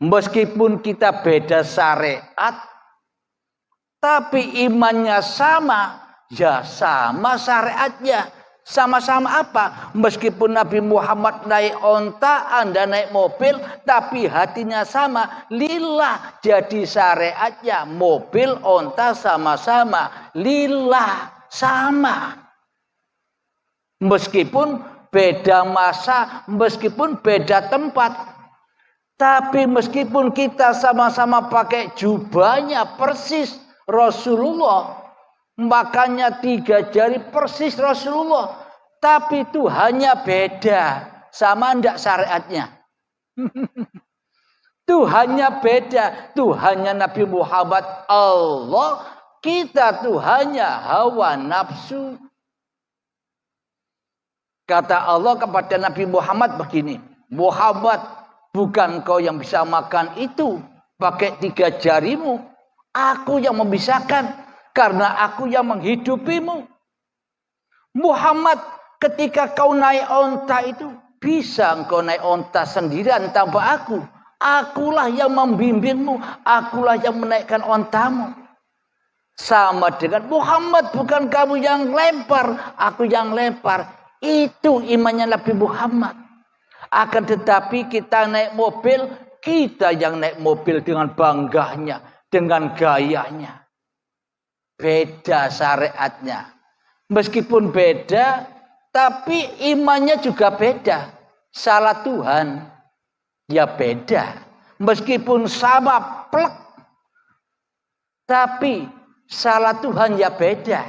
Meskipun kita beda syariat, tapi imannya sama, ya sama syariatnya. Sama-sama apa? Meskipun Nabi Muhammad naik onta, Anda naik mobil, tapi hatinya sama. Lillah, jadi syariatnya mobil, onta sama-sama. Lillah, sama. Meskipun beda masa, meskipun beda tempat. Tapi meskipun kita sama-sama pakai jubahnya persis Rasulullah. Makanya 3 jari persis Rasulullah. Tapi Tuhannya beda. Sama enggak syariatnya? Tuhannya beda. Tuhannya Nabi Muhammad Allah. Kita Tuhannya hawa nafsu. Kata Allah kepada Nabi Muhammad begini. Muhammad, bukan kau yang bisa makan itu pakai 3 jarimu. Aku yang membisahkan. Karena aku yang menghidupimu. Muhammad, ketika kau naik onta itu, bisa engkau naik onta sendirian tanpa aku. Akulah yang membimbingmu, akulah yang menaikkan ontamu. Sama dengan Muhammad, bukan kamu yang lempar, aku yang lempar. Itu imannya Nabi Muhammad. Akan tetapi kita naik mobil, kita yang naik mobil dengan bangganya, dengan gayanya. Beda syariatnya. Meskipun beda, tapi imannya juga beda. Salah Tuhan, ya beda. Meskipun sama plek, tapi salah Tuhan ya beda.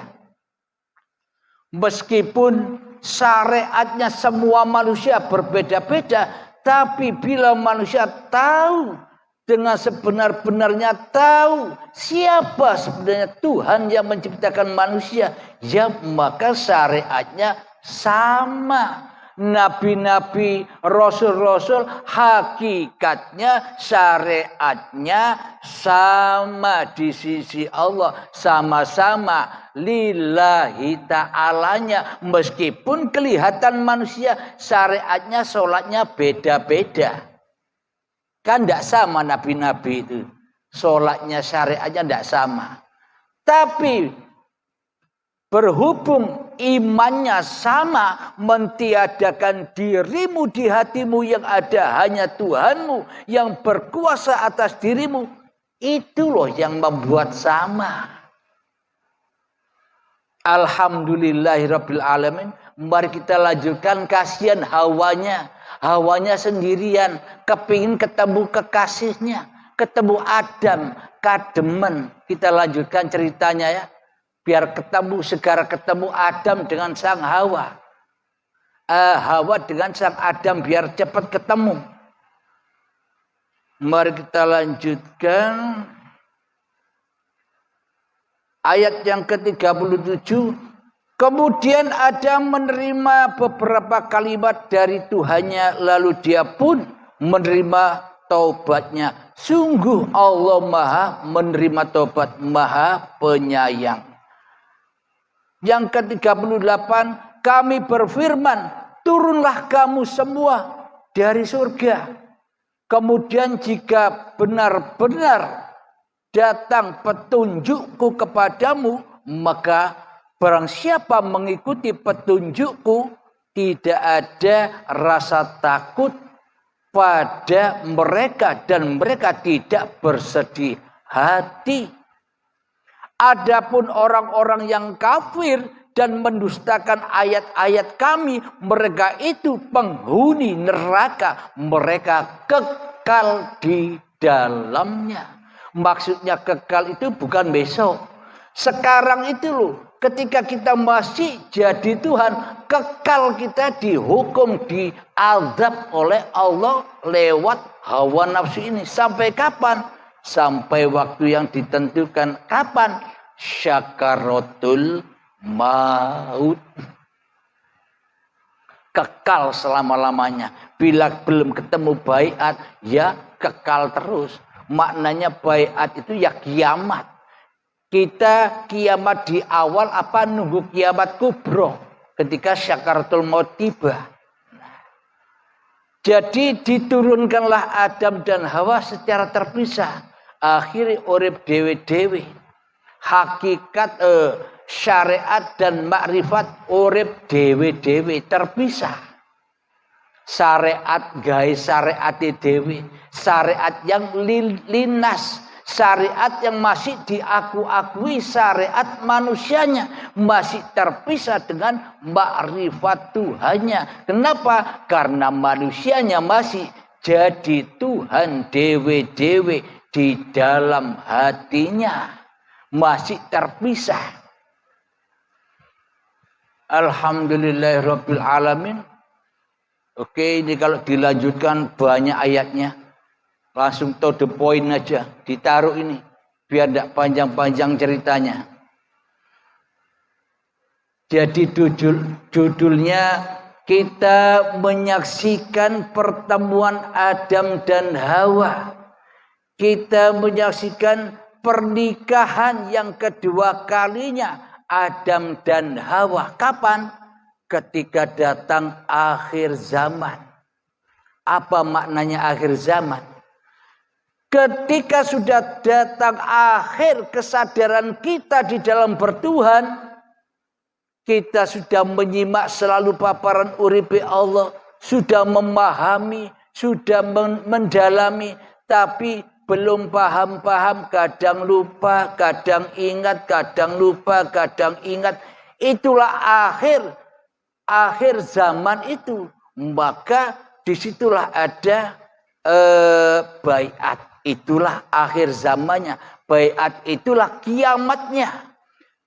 Meskipun syariatnya semua manusia berbeda-beda, tapi bila manusia tahu dengan sebenar-benarnya tahu siapa sebenarnya Tuhan yang menciptakan manusia, ya maka syariatnya sama. Nabi-nabi, rasul-rasul, hakikatnya syariatnya sama di sisi Allah, sama-sama lillahi ta'alanya. Meskipun kelihatan manusia syariatnya, sholatnya beda-beda. Kan tidak sama nabi-nabi itu. Sholatnya, syariatnya tidak sama. Tapi berhubung imannya sama, mentiadakan dirimu di hatimu yang ada hanya Tuhanmu yang berkuasa atas dirimu, itu loh yang membuat sama. Alhamdulillahirabbil alamin. Mari kita lanjutkan. Kasihan hawanya sendirian, kepingin ketemu kekasihnya, ketemu Adam, kademen. Kita lanjutkan ceritanya ya. Biar ketemu, segera ketemu Adam dengan sang Hawa. Hawa dengan sang Adam biar cepat ketemu. Mari kita lanjutkan. Ayat yang ke-37. Kemudian Adam menerima beberapa kalimat dari Tuhannya. Lalu dia pun menerima taubatnya. Sungguh Allah Maha menerima taubat, Maha penyayang. Yang ke-38, kami berfirman, turunlah kamu semua dari surga. Kemudian jika benar-benar datang petunjukku kepadamu, maka barang siapa mengikuti petunjukku, tidak ada rasa takut pada mereka dan mereka tidak bersedih hati. Adapun orang-orang yang kafir dan mendustakan ayat-ayat kami, mereka itu penghuni neraka, mereka kekal di dalamnya. Maksudnya kekal itu bukan besok. Sekarang itu loh, ketika kita masih jadi Tuhan, kekal kita dihukum, diazab oleh Allah lewat hawa nafsu ini. Sampai kapan? Sampai waktu yang ditentukan. Kapan? Syakaratul maut. Kekal selama-lamanya. Bila belum ketemu baiat, ya kekal terus. Maknanya baiat itu ya kiamat. Kita kiamat di awal apa nunggu kiamat kubro. Ketika syakaratul maut tiba. Jadi diturunkanlah Adam dan Hawa secara terpisah. Akhirnya urip dewe-dewe. Hakikat syariat dan makrifat urip dewe-dewe terpisah. Syariat gawe syariat dewe, syariat yang linas, syariat yang masih diakui syariat manusianya, masih terpisah dengan makrifat Tuhannya. Kenapa? Karena manusianya masih jadi Tuhan dewe-dewe. Di dalam hatinya masih terpisah. Alhamdulillahirabbil alamin. Oke, ini kalau dilanjutkan banyak ayatnya. Langsung to the point aja, ditaruh ini biar tidak panjang-panjang ceritanya. Jadi judulnya kita menyaksikan pertemuan Adam dan Hawa. Kita menyaksikan pernikahan yang kedua kalinya Adam dan Hawa. Kapan? ketika datang akhir zaman. Apa maknanya akhir zaman? Ketika sudah datang akhir kesadaran kita di dalam bertuhan, kita sudah menyimak selalu paparan uripe Allah, sudah memahami, sudah mendalami, tapi belum paham-paham, kadang lupa, kadang ingat, kadang lupa, kadang ingat. Itulah akhir zaman itu. Maka disitulah ada baiat. Itulah akhir zamannya. Baiat itulah kiamatnya.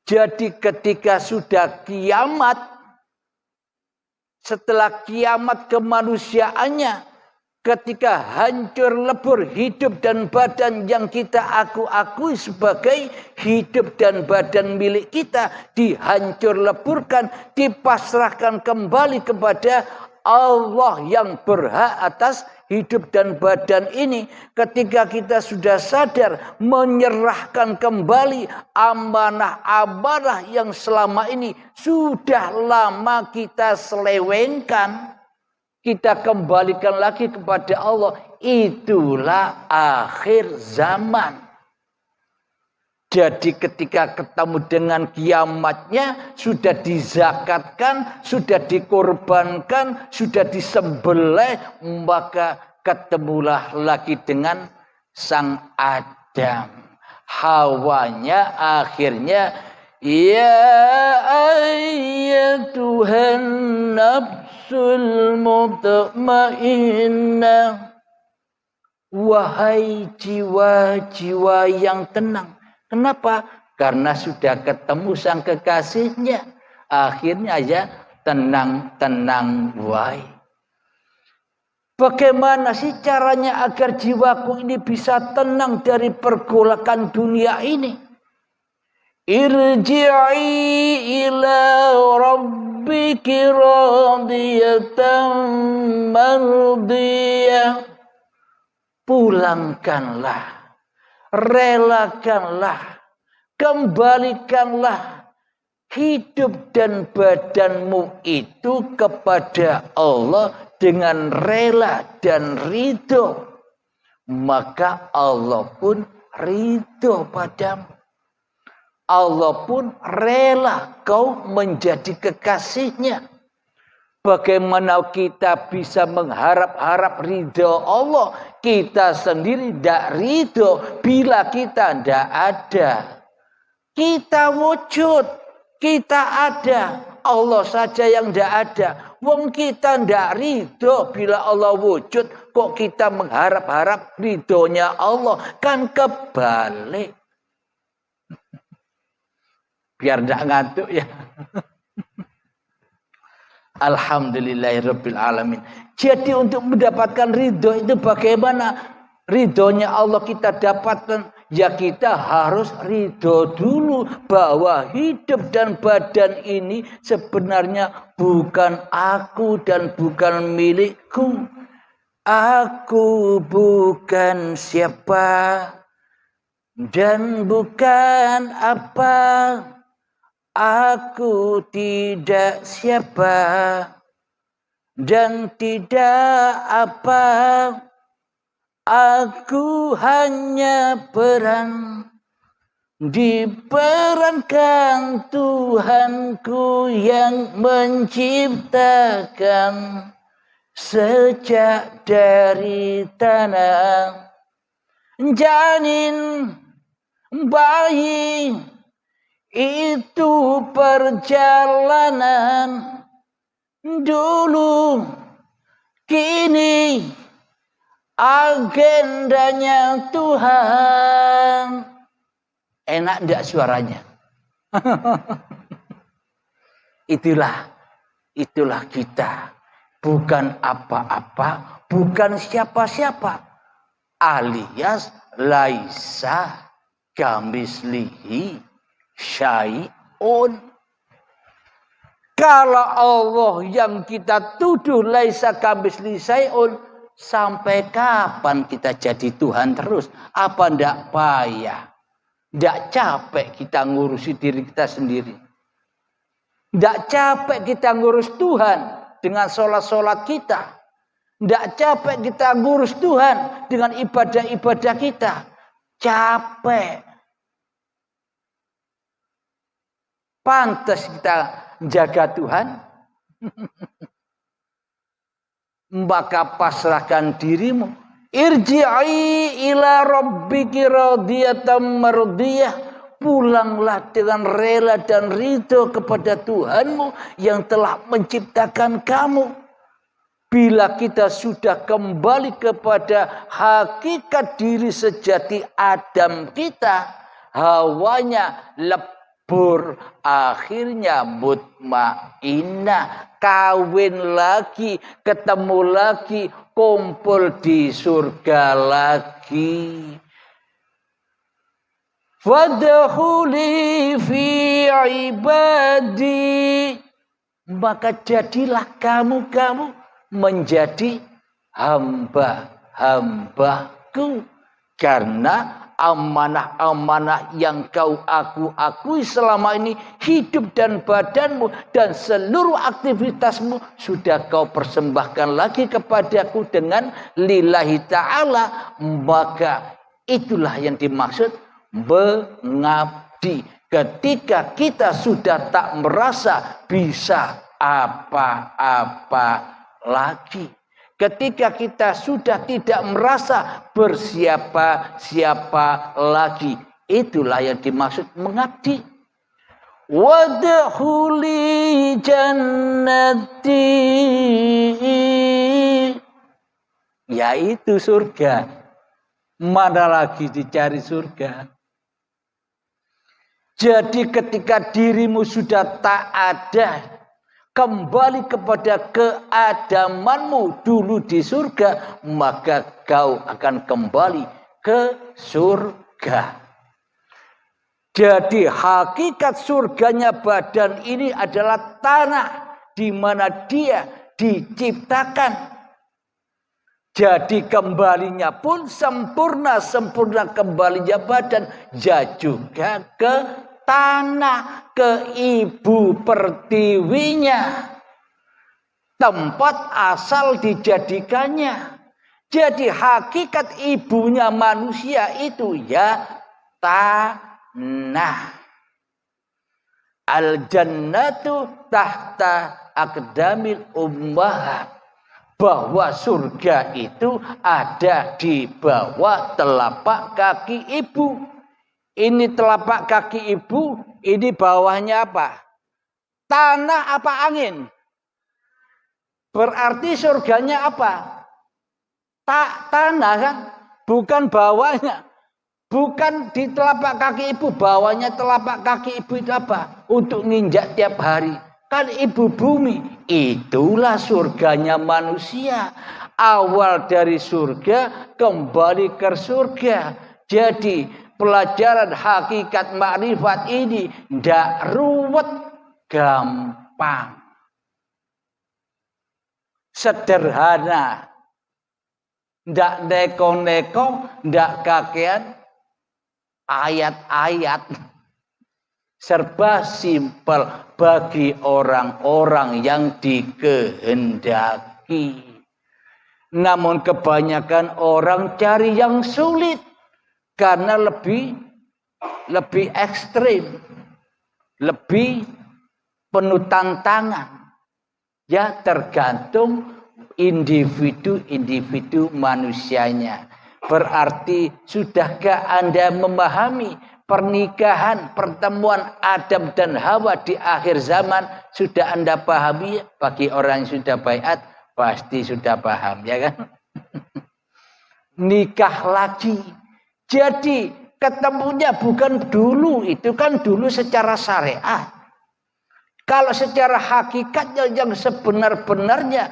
Jadi ketika sudah kiamat, setelah kiamat kemanusiaannya, ketika hancur lebur hidup dan badan yang kita akui sebagai hidup dan badan milik kita, dihancur leburkan, dipasrahkan kembali kepada Allah yang berhak atas hidup dan badan ini. Ketika kita sudah sadar, menyerahkan kembali amanah-amanah yang selama ini sudah lama kita selewengkan, kita kembalikan lagi kepada Allah. Itulah akhir zaman. Jadi ketika ketemu dengan kiamatnya, sudah dizakatkan, sudah dikorbankan, sudah disembelih, maka ketemulah lagi dengan sang Adam. Hawanya akhirnya, ya ayyatuhan nafsul mutmainnah, wahai jiwa-jiwa yang tenang. Kenapa? Karena sudah ketemu sang kekasihnya. Akhirnya ya tenang wahai. Bagaimana sih caranya agar jiwaku ini bisa tenang dari pergolakan dunia ini? Irji'i ila rabbiki radiyatan mardiyah. Pulangkanlah, relakanlah, kembalikanlah hidup dan badanmu itu kepada Allah dengan rela dan ridho. Maka Allah pun ridho padamu. Allah pun rela kau menjadi kekasihnya. Bagaimana kita bisa mengharap-harap ridho Allah? Kita sendiri tidak ridho bila kita tidak ada. Kita wujud, kita ada. Allah saja yang tidak ada. Wong kita tidak ridho bila Allah wujud. Kok kita mengharap-harap ridhonya Allah? Kan kebalik. Biar tidak ngantuk ya. Alhamdulillahirabbil alamin. Jadi untuk mendapatkan ridho itu bagaimana? Ridhonya Allah kita dapatkan, ya kita harus ridho dulu bahwa hidup dan badan ini sebenarnya bukan aku dan bukan milikku. Aku bukan siapa dan bukan apa. Aku tidak siapa dan tidak apa. Aku hanya peran diperankan Tuhanku yang menciptakan sejak dari tanah janin bayi. Itu perjalanan dulu, kini agendanya Tuhan. Enak enggak suaranya? Itulah kita. Bukan apa-apa, bukan siapa-siapa. Alias laisa kamislihi syai'un. Kalau Allah yang kita tuduh laisa kamislihi syai'un, sampai kapan kita jadi Tuhan terus? Apa ndak payah? Ndak capek kita ngurusi diri kita sendiri? Tidak capek kita ngurus Tuhan dengan sholat-sholat kita. Tidak capek kita ngurus Tuhan dengan ibadah-ibadah kita. Capek. Pantas kita jaga Tuhan. Maka pasrahkan dirimu. Irji'i ila rabbiki radiyatan mardiyah. Pulanglah dengan rela dan ridho kepada Tuhanmu yang telah menciptakan kamu. Bila kita sudah kembali kepada hakikat diri sejati Adam kita, hawanya lebur, akhirnya mutmainnah, kawin lagi, ketemu lagi, kumpul di surga lagi. Fadkhuli fi ibadi, maka jadilah kamu menjadi hamba-hambaku, karena amanah-amanah yang kau akui selama ini, hidup dan badanmu dan seluruh aktivitasmu sudah kau persembahkan lagi kepadaku dengan lillahi ta'ala. Maka itulah yang dimaksud mengabdi. Ketika kita sudah tak merasa bisa apa-apa lagi, ketika kita sudah tidak merasa bersiapa-siapa lagi, itulah yang dimaksud mengabdi. Wadkhuli jannati, yaitu surga. Mana lagi dicari surga? Jadi ketika dirimu sudah tak ada, kembali kepada keadamanmu dulu di surga, maka kau akan kembali ke surga. Jadi hakikat surganya badan ini adalah tanah di mana dia diciptakan. Jadi kembalinya pun sempurna kembalinya badan, ya juga ke tanah, ke ibu pertiwinya, tempat asal dijadikannya. Jadi hakikat ibunya manusia itu ya tanah. Al-jannatu tahta aqdamil ummahat. Bahwa surga itu ada di bawah telapak kaki ibu. Ini telapak kaki ibu, ini bawahnya apa? Tanah apa angin? Berarti surganya apa? Tanah kan? Bukan bawahnya. Bukan di telapak kaki ibu, bawahnya telapak kaki ibu itu apa? Untuk nginjak tiap hari. Kan ibu bumi. Itulah surganya manusia. Awal dari surga, kembali ke surga. Jadi pelajaran hakikat makrifat ini tidak ruwet, gampang, sederhana, tidak neko-neko, tidak kakean, ayat-ayat, serba simpel bagi orang-orang yang dikehendaki. Namun kebanyakan orang cari yang sulit karena lebih ekstrim, lebih penuh tantangan. Ya, tergantung individu manusianya. Berarti sudahkah Anda memahami pernikahan, pertemuan Adam dan Hawa di akhir zaman? Sudah Anda pahami? Bagi orang yang sudah baiat pasti sudah paham, ya kan? Nikah lagi. Jadi ketemunya bukan dulu, itu kan dulu secara syariat. Kalau secara hakikatnya yang sebenar-benarnya,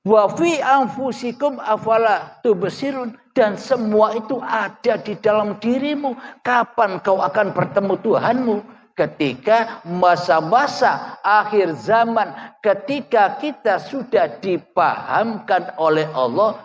wa fi anfusikum afala tubsirun, dan semua itu ada di dalam dirimu. Kapan kau akan bertemu Tuhanmu? Ketika masa-masa akhir zaman, ketika kita sudah dipahamkan oleh Allah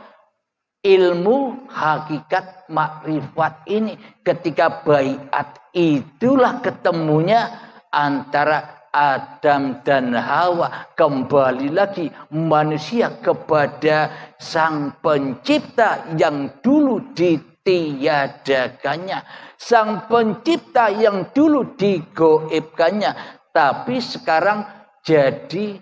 ilmu hakikat makrifat ini, ketika baiat, itulah ketemunya antara Adam dan Hawa, kembali lagi manusia kepada Sang Pencipta yang dulu ditiadakannya, Sang Pencipta yang dulu digoibkannya, tapi sekarang jadi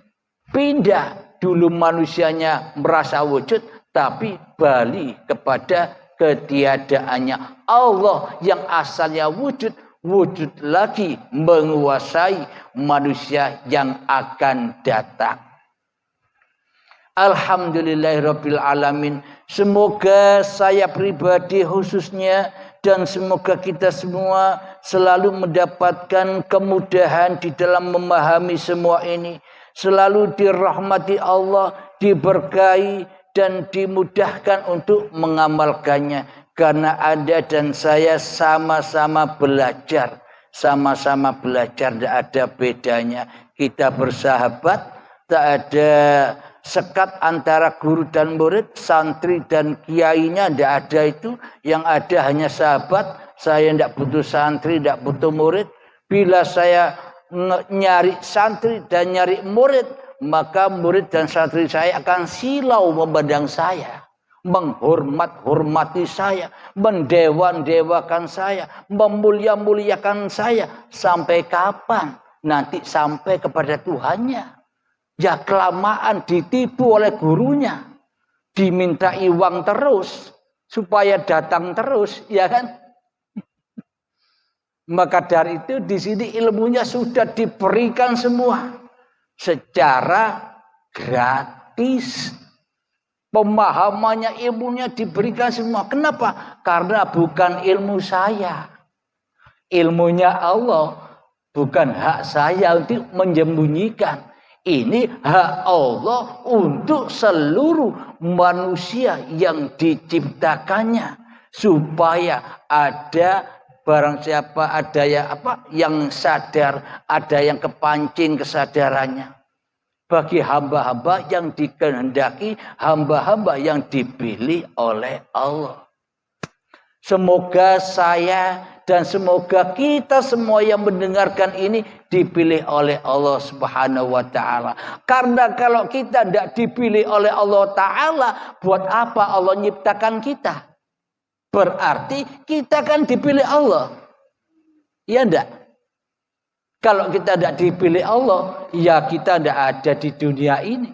pindah. Dulu manusianya merasa wujud, tapi balik kepada ketiadaannya. Allah yang asalnya wujud lagi menguasai manusia yang akan datang. Alhamdulillahirabbil alamin. Semoga saya pribadi khususnya dan semoga kita semua selalu mendapatkan kemudahan di dalam memahami semua ini. Selalu dirahmati Allah, diberkahi dan dimudahkan untuk mengamalkannya. Karena Anda dan saya sama-sama belajar. Sama-sama belajar, tidak ada bedanya. Kita bersahabat, tak ada sekat antara guru dan murid, santri dan kiainya, tidak ada itu. Yang ada hanya sahabat. Saya tidak butuh santri, tidak butuh murid. Bila saya nyari santri dan nyari murid, maka murid dan santri saya akan silau memandang saya, menghormati saya, mendewa-dewakan saya, memulia-muliakan saya. Sampai kapan? Nanti sampai kepada Tuhannya. Ya kelamaan ditipu oleh gurunya, dimintai uang terus supaya datang terus, ya kan? Maka dari itu di sini ilmunya sudah diberikan semua secara gratis. Pemahamannya, ilmunya diberikan semua. Kenapa? Karena bukan ilmu saya. Ilmunya Allah. Bukan hak saya untuk menyembunyikan. Ini hak Allah untuk seluruh manusia yang diciptakannya. Supaya ada barang siapa ada yang sadar, ada yang kepancing kesadarannya. Bagi hamba-hamba yang dikehendaki, hamba-hamba yang dipilih oleh Allah. Semoga saya dan semoga kita semua yang mendengarkan ini dipilih oleh Allah Subhanahu wa taala. Karena kalau kita tidak dipilih oleh Allah taala, buat apa Allah nyiptakan kita? Berarti kita kan dipilih Allah. Iya enggak? Kalau kita tidak dipilih Allah, ya kita tidak ada di dunia ini.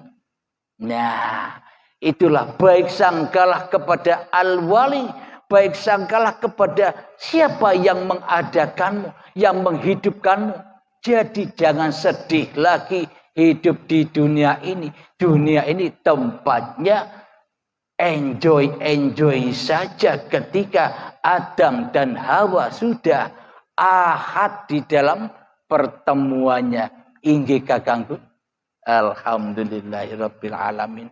Nah, itulah baik sangkalah kepada Al-Wali, baik sangkalah kepada siapa yang mengadakanmu, yang menghidupkanmu. Jadi jangan sedih lagi hidup di dunia ini. Dunia ini tempatnya enjoy saja ketika Adam dan Hawa sudah ahad di dalam pertemuannya. Inggih kakangku. Alhamdulillahirabbil alamin.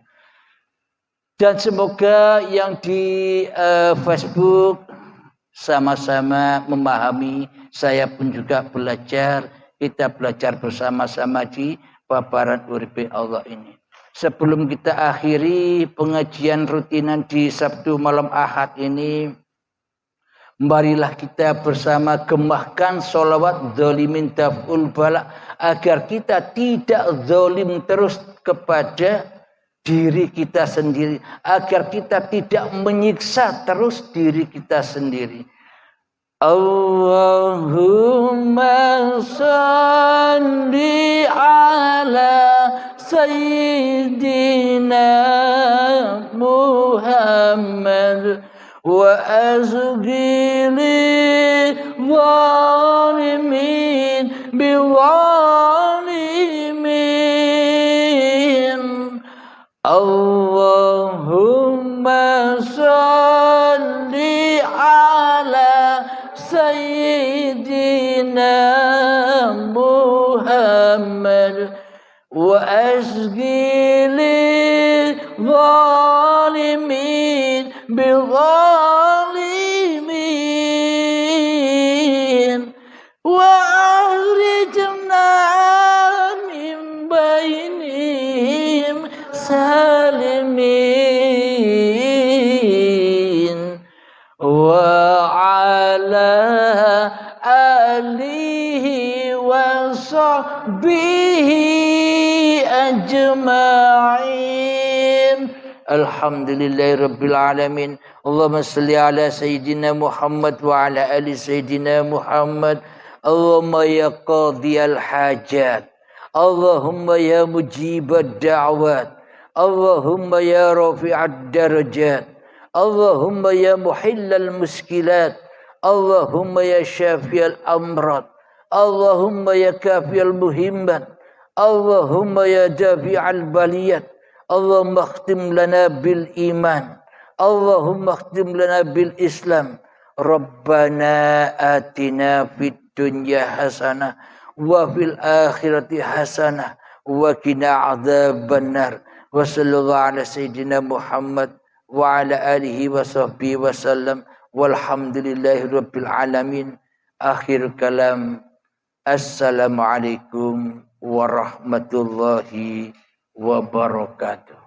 Dan semoga yang di Facebook sama-sama memahami, saya pun juga belajar, kita belajar bersama-sama di paparan uripe Allah ini. Sebelum kita akhiri pengajian rutinan di Sabtu malam Ahad ini, marilah kita bersama gemahkan sholawat zalimin taf'ul bala agar kita tidak zalim terus kepada diri kita sendiri, agar kita tidak menyiksa terus diri kita sendiri. Allahumma salli ala sayyidina Muhammad wa azghili zalimin biwalimin. Allahumma salli ala sayyidina Muhammad wa azghili zalimin biwalimin wa akhrijna min bainihim salimin wa ala alihi wa sahbihi walhamdulillahi rabbil alamin. Allahumma salli ala sayyidina Muhammad wa ala ali sayyidina Muhammad. Allahumma ya qadiyal hajat, Allahumma ya mujibad da'wat, Allahumma ya rafi'ad darajat, Allahumma ya muhillal muskilat, Allahumma ya syafiyal amrad, Allahumma ya kafiyal muhimmat, Allahumma ya dafi'al baliyat. Allahumma akhtim lana bil iman, Allahumma akhtim lana bil islam. Rabbana atina fid dunya hasanah wa fil akhirati hasanah wa qina adzabannar. Wa sallallahu ala sayyidina Muhammad wa ala alihi wa sahbihi wa sallam. Walhamdulillahi rabbil alamin. Akhir kalam. Assalamualaikum warahmatullahi wabarakatuh.